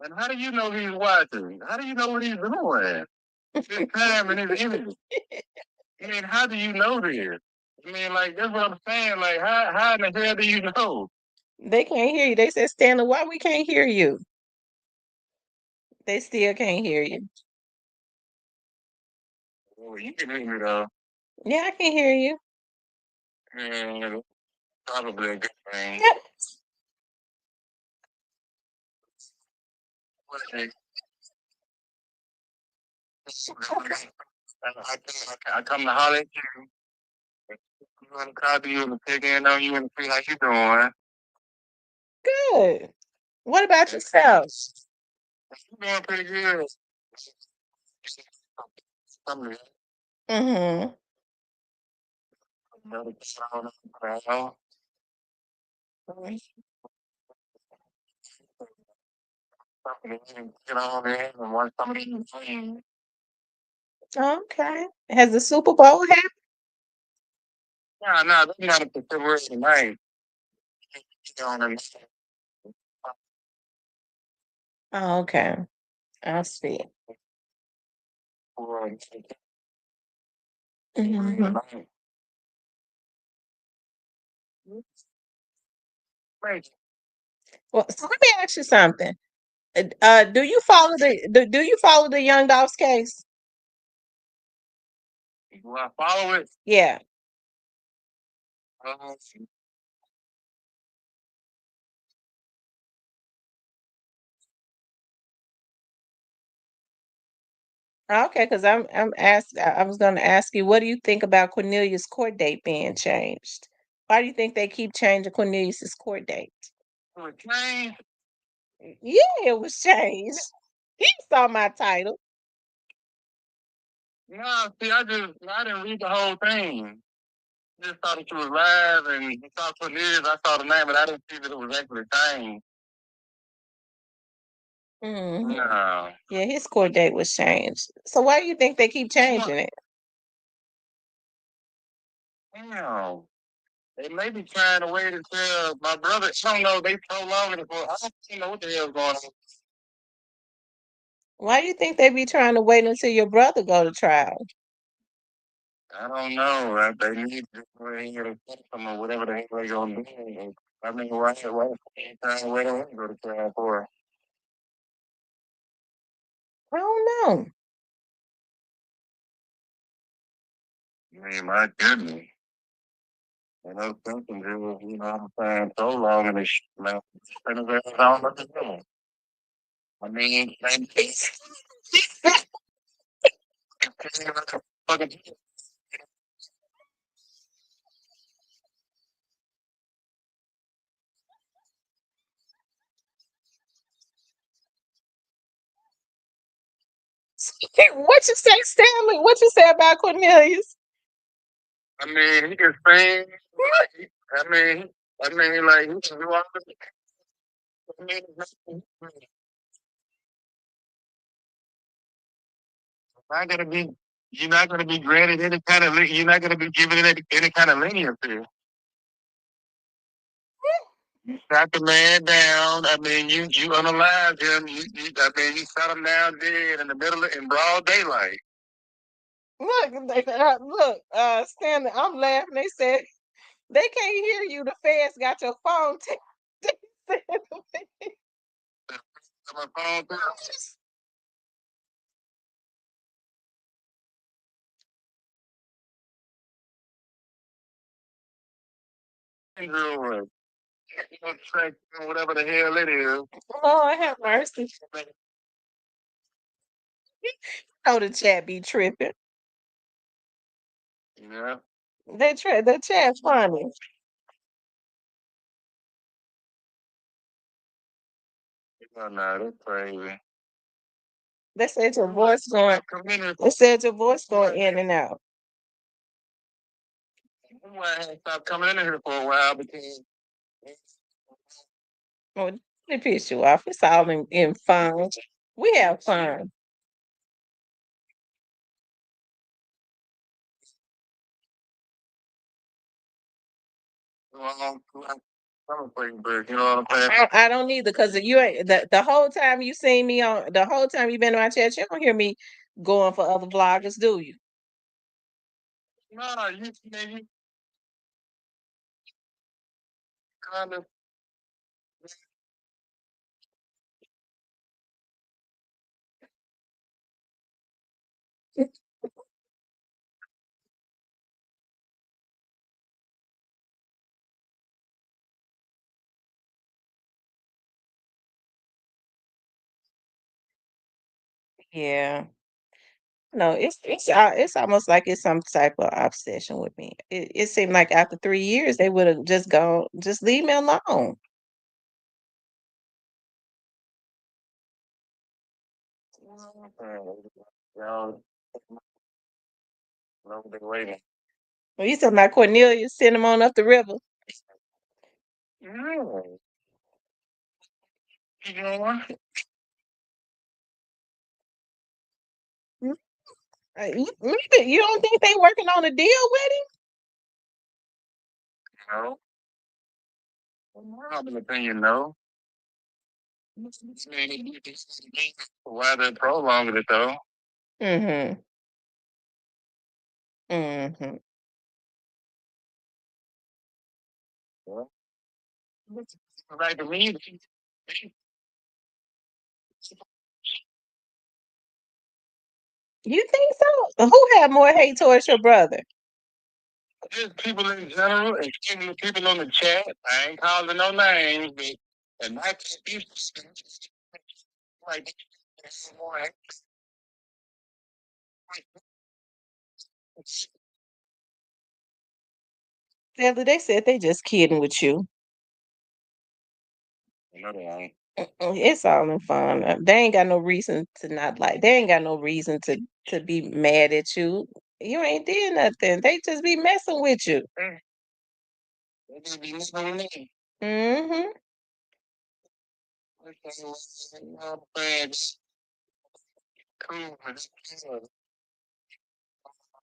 And how do you know he's watching? How do you know what he's doing? His time and his energy. I mean, how do you know this? I mean, like, that's what I'm saying. Like, how in the hell do you know? They can't hear you. They said, Stanley, why we can't hear you? They still can't hear you. Well, you can hear me though. Yeah, I can hear you. Probably a good thing. I come to holler at you. I'm gonna call you and check in on you and see how you doing. Good. What about yourself? You doing pretty good. Mm-hmm. Get on in and watch some of these things. Okay. Has the Super Bowl happened? No, that's not a consideration tonight. Get on and Oh, okay. I see. Mhm. Well, so let me ask you something. Do you follow do you follow the Young Dolph's case? Do I follow it? Yeah. Uh, Okay, because I was gonna ask you, what do you think about Cornelius' court date being changed? Why do you think they keep changing Cornelius's court date? change? Yeah, it was changed. He saw my title. No, see, I didn't read the whole thing. Just thought that you was live and you saw Cornelius. I saw the name, but I didn't see that it was actually changed. Hmm. No. Yeah, his court date was changed. So why do you think they keep changing it? Damn. They may be trying to wait until my brother. I don't know. They so long before. I don't know what the hell's going on. Why do you think they be trying to wait until your brother go to trial? I don't know. They need to go ahead and fix them or whatever the hell they're gonna do. I mean, why they trying to wait on go to trial for? I don't know. I mean, my goodness. You know, something just, I'm saying, so long in this shit, man. I don't know what to do. I mean, fucking What you say, Stanley? What you say about Cornelius? I mean, he can sing. I mean, like he can do all this. I mean, not gonna be. You're not gonna be granted any kind of. You're not gonna be given any kind of leniency. You shot the man down. I mean, you unalived him. I mean, you shot him down dead in the middle in broad daylight. Look, Stanley, I'm laughing. They said they can't hear you. The feds got your phone. They said- My phone too. Android. Track whatever the hell it is. Lord have mercy. Oh, the chat be tripping. Yeah. The chat's funny. No, that's crazy. They said your voice going. Community. They said your voice going in and out. That's why I had stopped coming in here for a while because Well, they piss you off. It's all in fun. We have fun. I'm a fucking bird, you know what I'm saying? I don't either because you ain't the whole time you seen me on the whole time you been on my chat, you don't hear me going for other vloggers, do you? No, you kind of Yeah. No, it's almost like it's some type of obsession with me. It seemed like after 3 years they would have just gone, just leave me alone. y'all know they waiting. Well, you talking about Cornelius, send him on up the river. Yeah. You know what? Mm, maybe you don't think they working on a deal with him? You know? I'm an opinion, no. Why they prolonging it though? Mm-hmm. Mm-hmm. Yeah. Right to me, You think so? Who had more hate towards your brother? just people in general, and people on the chat. I ain't calling no names, but and I can't like more Sadly, they said they just kidding with you. no, they ain't. It's all in fun. They ain't got no reason to not like. They ain't got no reason to be mad at you. You ain't did nothing. They just be messing with you. They just be listening to me. Mm-hmm. Cool.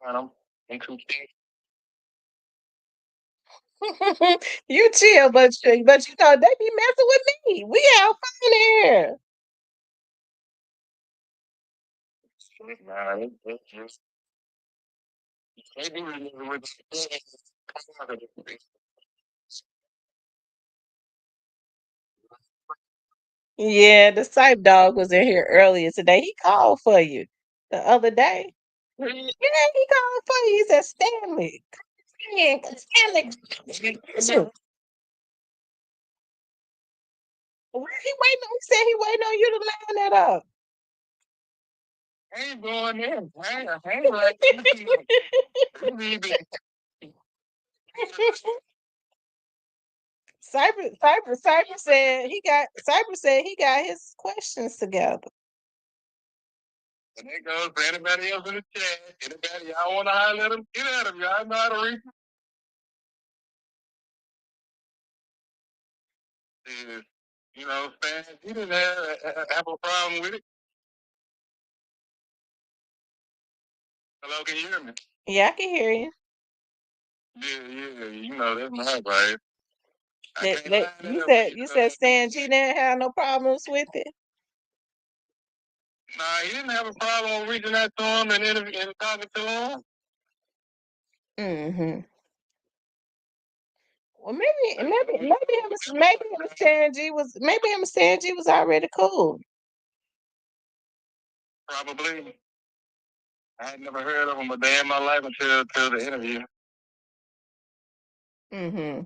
I'm too thick. You chill, but you know they be messing with me. We out fun here. Nah, it's just they do it with Yeah, the Sype dog was in here earlier today. He called for you the other day. Yeah, he called for you. He said, Stanley. Yeah, Stanley. Where he waiting on? He said he waiting on you to line that up. I ain't going there. I ain't like you need to Cypress said he got his questions together. and it goes for anybody else in the chat. Anybody y'all want to holler at them, get at them. Y'all know how to reach them. Yeah. You know, fans, he didn't have a problem with it. Hello, can you hear me? Yeah, I can hear you. Yeah, you know, that's my right. I That, can't that line it you up said you said Stan G didn't have no problems with it. Nah, he didn't have a problem reaching out to him and talking to him. Mm-hmm. Well, maybe him and Stan G was already cool. Probably. I had never heard of him a day in my life until the interview. Mm-hmm.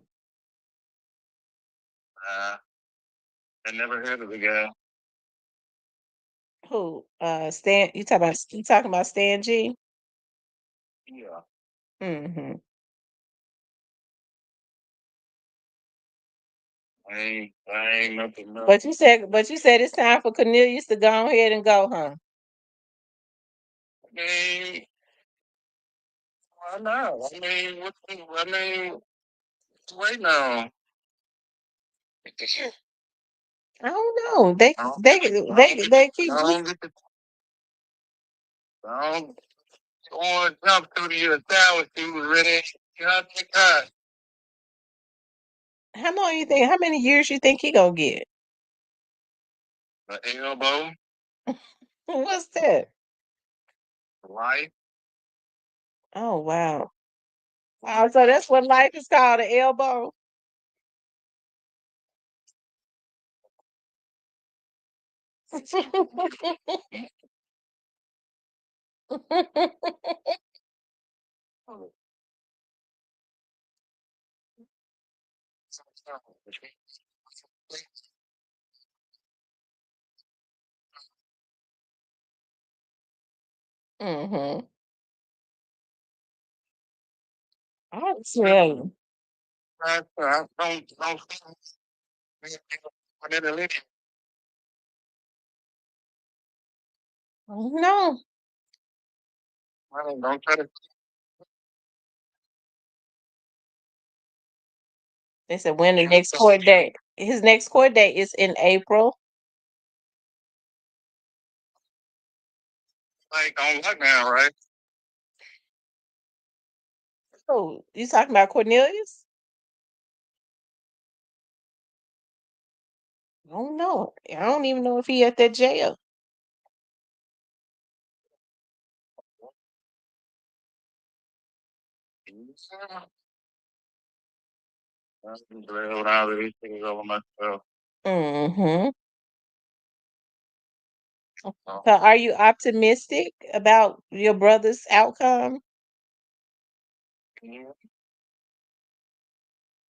I never heard of the guy. Who? Stan? You talking about Stan G? Yeah. Mm-hmm. I ain't nothing. No. But you said it's time for Cornelius to go ahead and go, huh? I mean, why not? Wait now. I don't know. They keep. I don't want to jump to the establishment. He was ready. You know, take time. How long you think? How many years you think he gonna get? The elbow, What's that? life. Oh wow. Wow. So that's what life is called, an elbow. Mhm. I tell you. No. Don't try to They said when the next court date. His next court date is in April. like on lockdown, right? Oh, you talking about Cornelius? I don't know. I don't even know if he at that jail. I'm glad when all of these things over myself. Mm-hmm. So, So are you optimistic about your brother's outcome? yeah.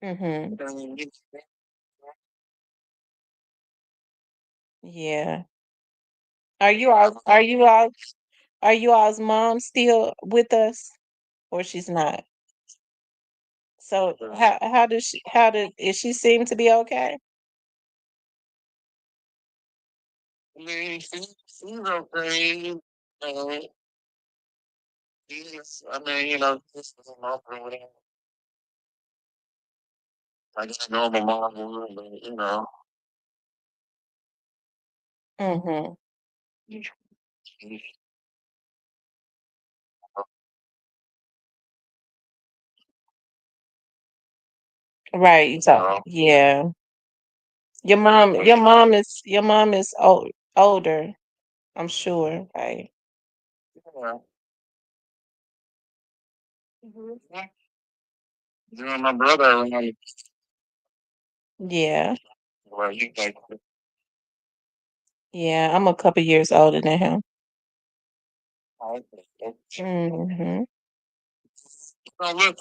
Mm-hmm. Yeah. Are you all's mom still with us? Or she's not? So how did she seem to be okay? I mean, she's okay. Uh, I mean, this is an offer with him. I just know my mom would, but Mm-hmm. she- Right. So yeah. Your mom is older, I'm sure, right? yeah. Mhm. You and my brother around, Yeah. well, you like, Yeah. I'm a couple years older than him. oh, Mm-hmm. look,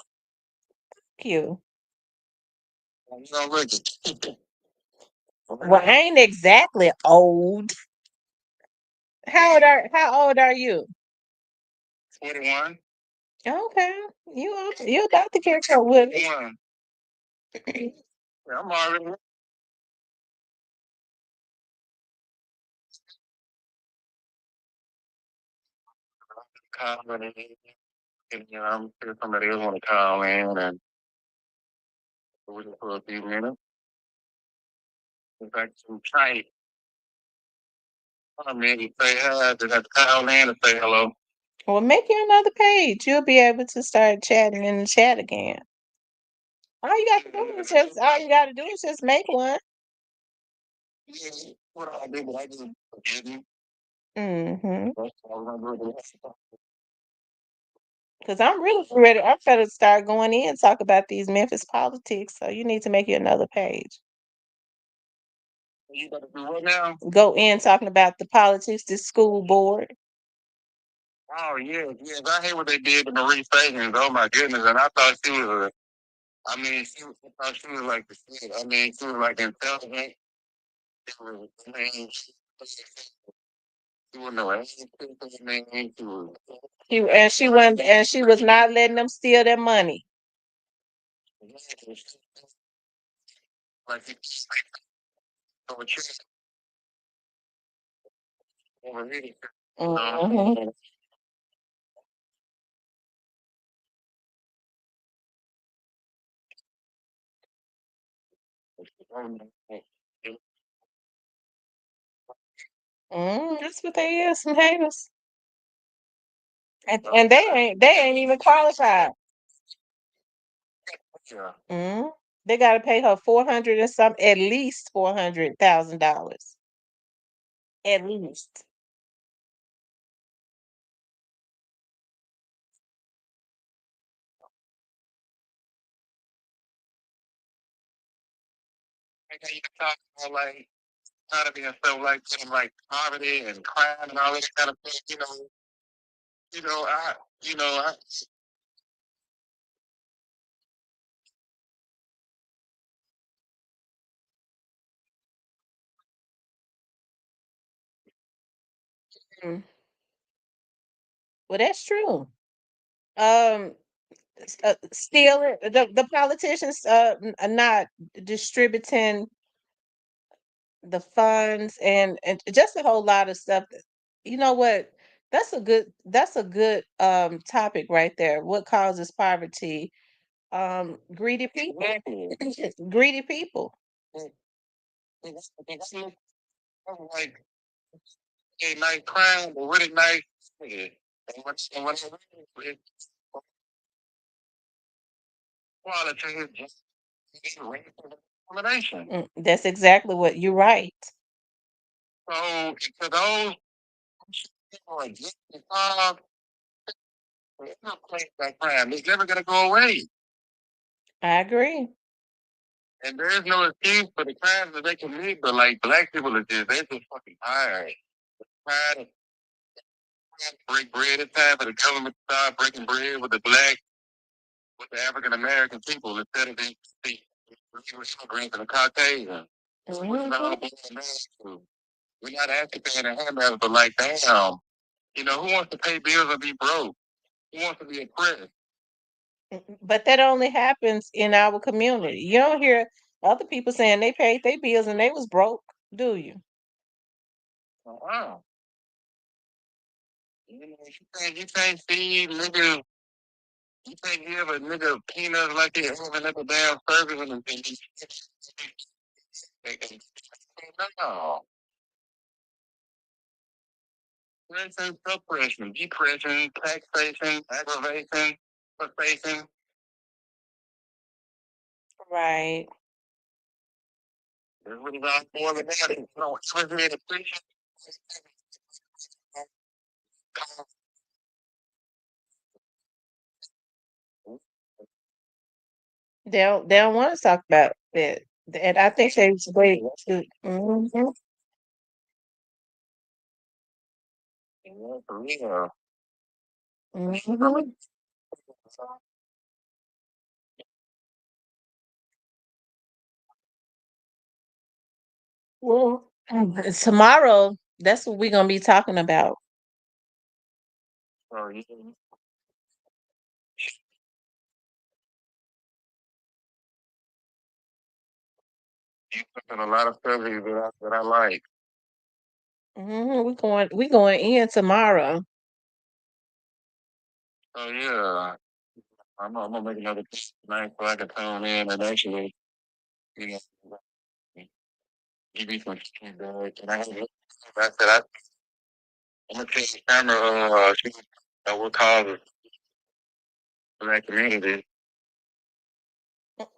Cute. look. Well, I ain't exactly old. How old are you? 21. Okay. You about to catch up with me. 21. Yeah, I'm already calling and I'm sure somebody else want to call in and we can for a few minutes. In fact, some tight. I mean, you say hi, just have to call in and say hello. Well, make you another page. You'll be able to start chatting in the chat again. All you gotta do is just make one. Yeah, what I do, but I just forget you. Mm-hmm. That's all I'm gonna do. Because I'm really ready. I'm gonna start going in and talk about these Memphis politics. So you need to make you another page. You gotta do what now? Go in talking about the politics, the school board. Oh, yeah, yes. I hate what they did to Marie Stevens. Oh, my goodness. And I thought she was I thought she was like the shit. I mean, she was like intelligent. I mean, she was no ass. I mean, she was. She was not letting them steal their money. Like, it's like, overrated. Mm-hmm. That's what they is, some haters. And they ain't even qualified. Yeah. They gotta pay her 400 and some at least $400,000. At least. Like how you can talk about like economy and stuff like that, and like poverty and crime and all that kind of stuff. You know, I, you know, I, Mm. Well, that's true. Um, Stealing the politicians are not distributing the funds and just a whole lot of stuff. You know what? That's a good topic right there. What causes poverty? Greedy people. Greedy people. like a nice crime, a really nice. Yeah. And what quality is just discrimination. That's exactly what you're right. So to those people like this, there's no place like crime. It's never gonna go away. I agree. And there's no excuse for the crimes that they commit, but like black people are just they're just fucking tired. Tired of break bread. It's time for the government to start breaking bread with the black, with the African American people instead of the immigrants and the Caucasian. Mhm. We're not African and handouts, but like damn, who wants to pay bills and be broke? Who wants to be oppressed? But that only happens in our community. You don't hear other people saying they paid their bills and they was broke, do you? Wow. You can't feed niggas. You can't give a nigga peanuts like they having up a damn service and no. Pressing, suppression, depression, taxation, aggravation, frustration. Right. That's what it's all for the daddy. Ever hear the preacher? They don't want to talk about that. And I think they was wait to mhm. Yeah, for real. Mhm. Well, tomorrow, that's what we're gonna be talking about. So you put a lot of subjects that I like. We going in tomorrow. So yeah, I'm gonna make another piece tonight so I can tune in and actually, you know, give you some feedback. And I'm gonna tell Tamara, she what causes black community.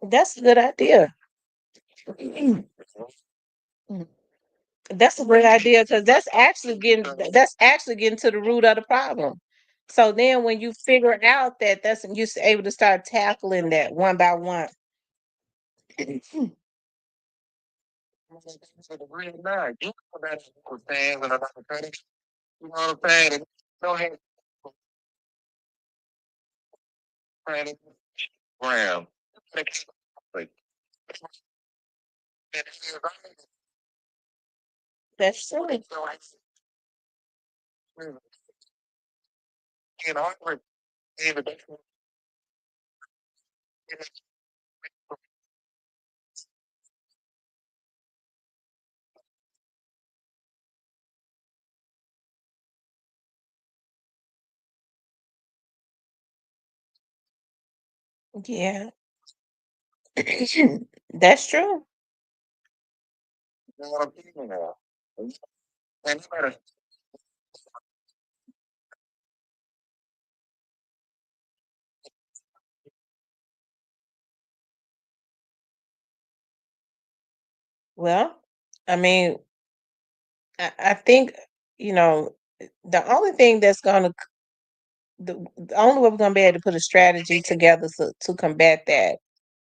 That's a good idea. That's a great idea because that's actually getting to the root of the problem. So then when you figure out that that's you're able to start tackling that one by one. So the real now, you know that with fans and other critics, you know what I'm saying? And no hate, credit, Graham. Like, That's true. you know, Yeah. That's true. you know what I'm saying now. And you better, Well, I mean, I think, you know, the only thing that's gonna the only way we're gonna be able to put a strategy together to combat that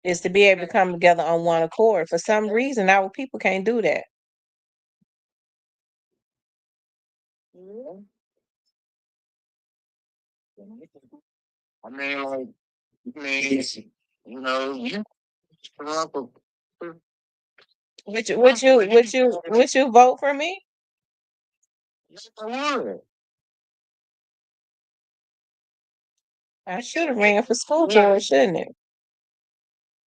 is to be able to come together on one accord. For some reason, our people can't do that. I mean, like, I mean, you run for Would you vote for me? I would. I should have ran for school board, shouldn't it?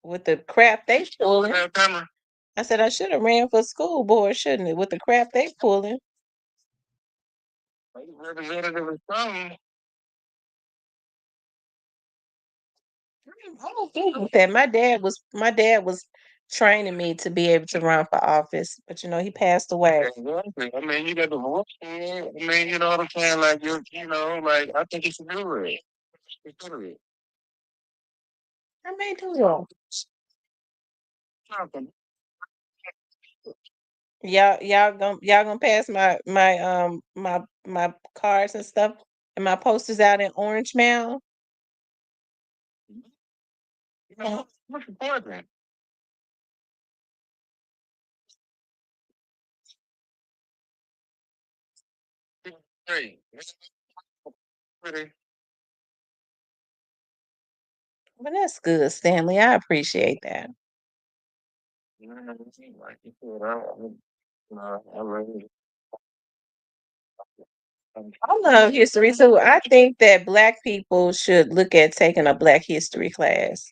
With the crap they pulling. Tamara, I said I should have ran for school board, shouldn't it? With the crap they pulling. representative or something. I don't think with that. My dad was training me to be able to run for office, but he passed away. Exactly. I mean, you got the voice for it. I mean, you know what I'm saying? Like, like, I think you should do it. You should do it. I may do that. Something. Y'all gonna pass my cards and stuff and my posters out in Orange Mound. What's important? Hey, it's pretty. But that's good, Stanley. I appreciate that. Like you said, I really, I love history too. I think that Black people should look at taking a Black history class.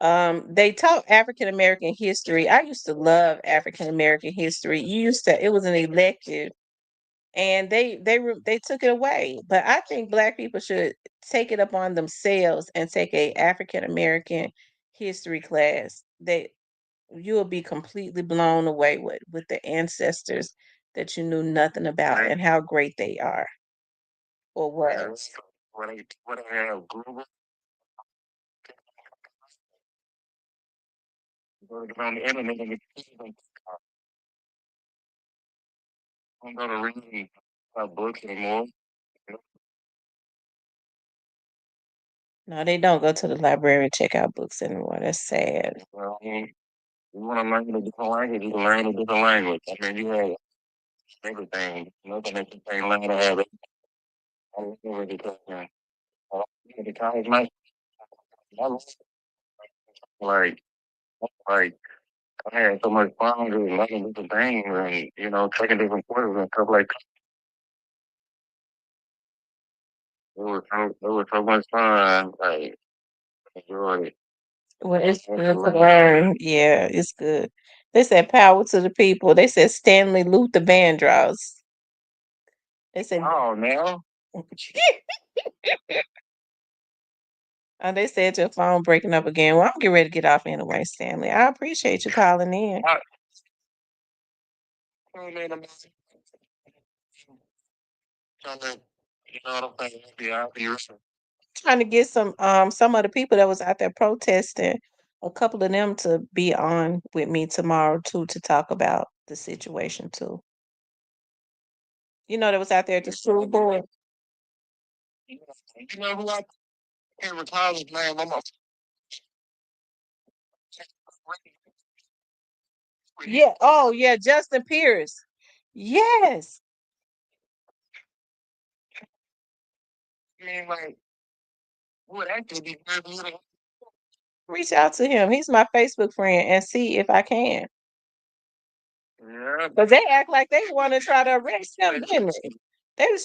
They taught African American history. I used to love African American history. It was an elective, and they took it away. But I think Black people should take it upon themselves and take a African American history class. You'll be completely blown away with the ancestors that you knew nothing about and how great they are or were. what I have Google, go on the internet and I'm gonna read books anymore. No, they don't go to the library and check out books anymore. That's sad. Well, you want to learn a different language, you can learn a different language. I mean, you have everything. Nothing that you can't learn to have it. I don't know what you're talking about. The college, man, I was like, like, I had so much fun just learning different things and, taking different courses and stuff like that. It was so much fun. Like, enjoyed it. Well, it's good to Absolutely. learn. Yeah, it's good. They said power to the people. They said Stanley Luther Vandross. They said Oh, now? they said your phone breaking up again. Well, I'm getting ready to get off anyway, Stanley. I appreciate you calling in. I, I mean, I'm trying to, what I'm saying? Be out here. Trying to get some of the people that was out there protesting, a couple of them to be on with me tomorrow too to talk about the situation too. That was out there at the school board. You know who I can't recall his name? Yeah. Oh, yeah. Justin Pierce. Yes. I mean, like, would actually be very little. Reach out to him. He's my Facebook friend and see if I can. Yeah. Because they act like they want to try to arrest him, didn't they? They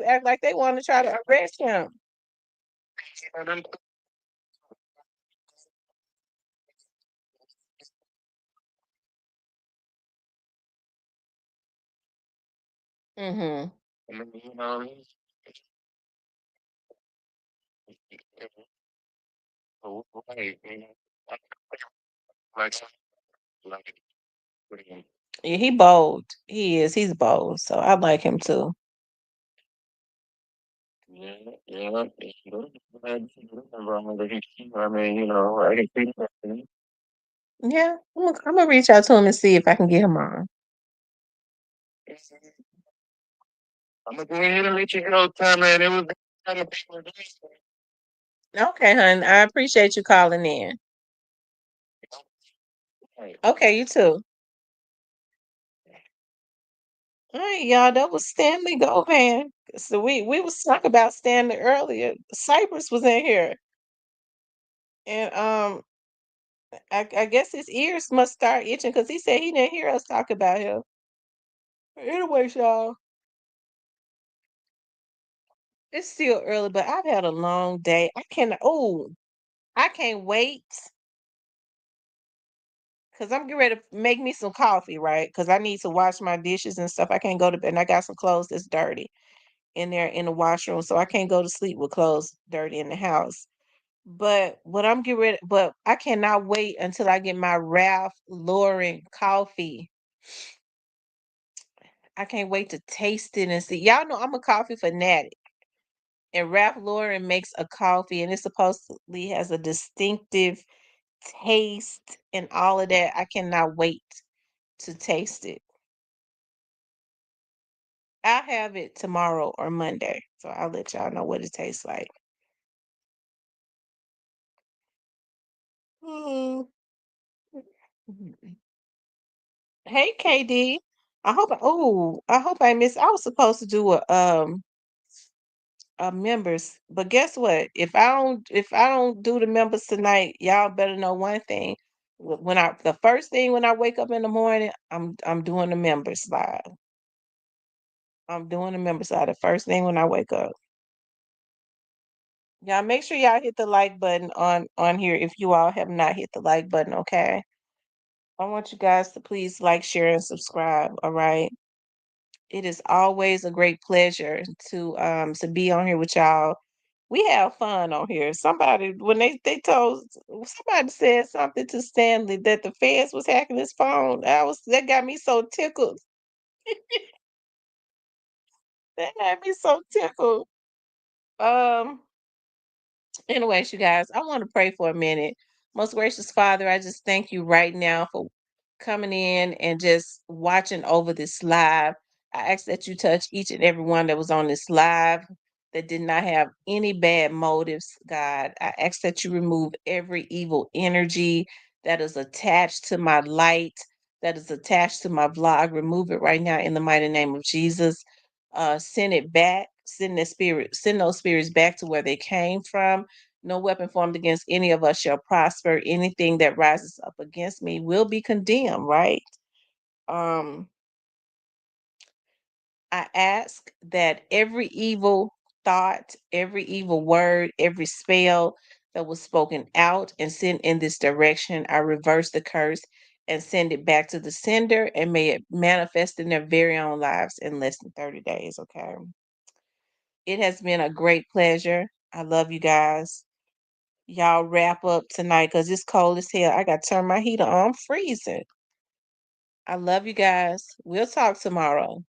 act like they want to try to arrest him. Mm-hmm. I mean, right, like, like, Yeah, he bold. He is. He's bold. So I like him too. yeah, yeah. I mean, I can see that. Yeah. I'm gonna reach out to him and see if I can get him on. I'm gonna go ahead and let you go, Tom, man. It was kind of people. Okay, hon. I appreciate you calling in. Okay, you too. All right, y'all. That was Stanley Govan. So we was talking about Stanley earlier. Cypress was in here, and I guess his ears must start itching because he said he didn't hear us talk about him. Anyway, y'all, it's still early, but I've had a long day. I can't wait because I'm getting ready to make me some coffee, right? Because I need to wash my dishes and stuff. I can't go to bed, and I got some clothes that's dirty in there in the washroom, so I can't go to sleep with clothes dirty in the house. But what I'm getting ready, but I cannot wait until I get my Ralph Lauren coffee. I can't wait to taste it and see. Y'all know I'm a coffee fanatic, and Ralph Lauren makes a coffee, and it supposedly has a distinctive taste and all of that. I cannot wait to taste it. I'll have it tomorrow or Monday, so I'll let y'all know what it tastes like. Mm. Hey, KD. I hope I missed. I was supposed to do a members, but guess what? If I don't do the members tonight, y'all better know one thing. When I the first thing when I wake up in the morning, I'm doing the members live. I'm doing the members live the first thing when I wake up. Y'all make sure y'all hit the like button on here if you all have not hit the like button, okay? I want you guys to please like, share, and subscribe, all right? It is always a great pleasure to be on here with y'all. We have fun on here. Somebody when they told somebody said something to Stanley that the feds was hacking his phone. That got me so tickled. That had me so tickled. Um Anyways, you guys, I want to pray for a minute. Most gracious Father, I just thank you right now for coming in and just watching over this live. I ask that you touch each and every one that was on this live that did not have any bad motives, God. I ask that you remove every evil energy that is attached to my light, that is attached to my vlog. Remove it right now in the mighty name of Jesus. Send it back, send those spirits back to where they came from. No weapon formed against any of us shall prosper. Anything that rises up against me will be condemned, right? Um, I ask that every evil thought, every evil word, every spell that was spoken out and sent in this direction, I reverse the curse and send it back to the sender and may it manifest in their very own lives in less than 30 days, okay? It has been a great pleasure. I love you guys. Y'all wrap up tonight because it's cold as hell. I got to turn my heater on. I'm freezing. I love you guys. We'll talk tomorrow.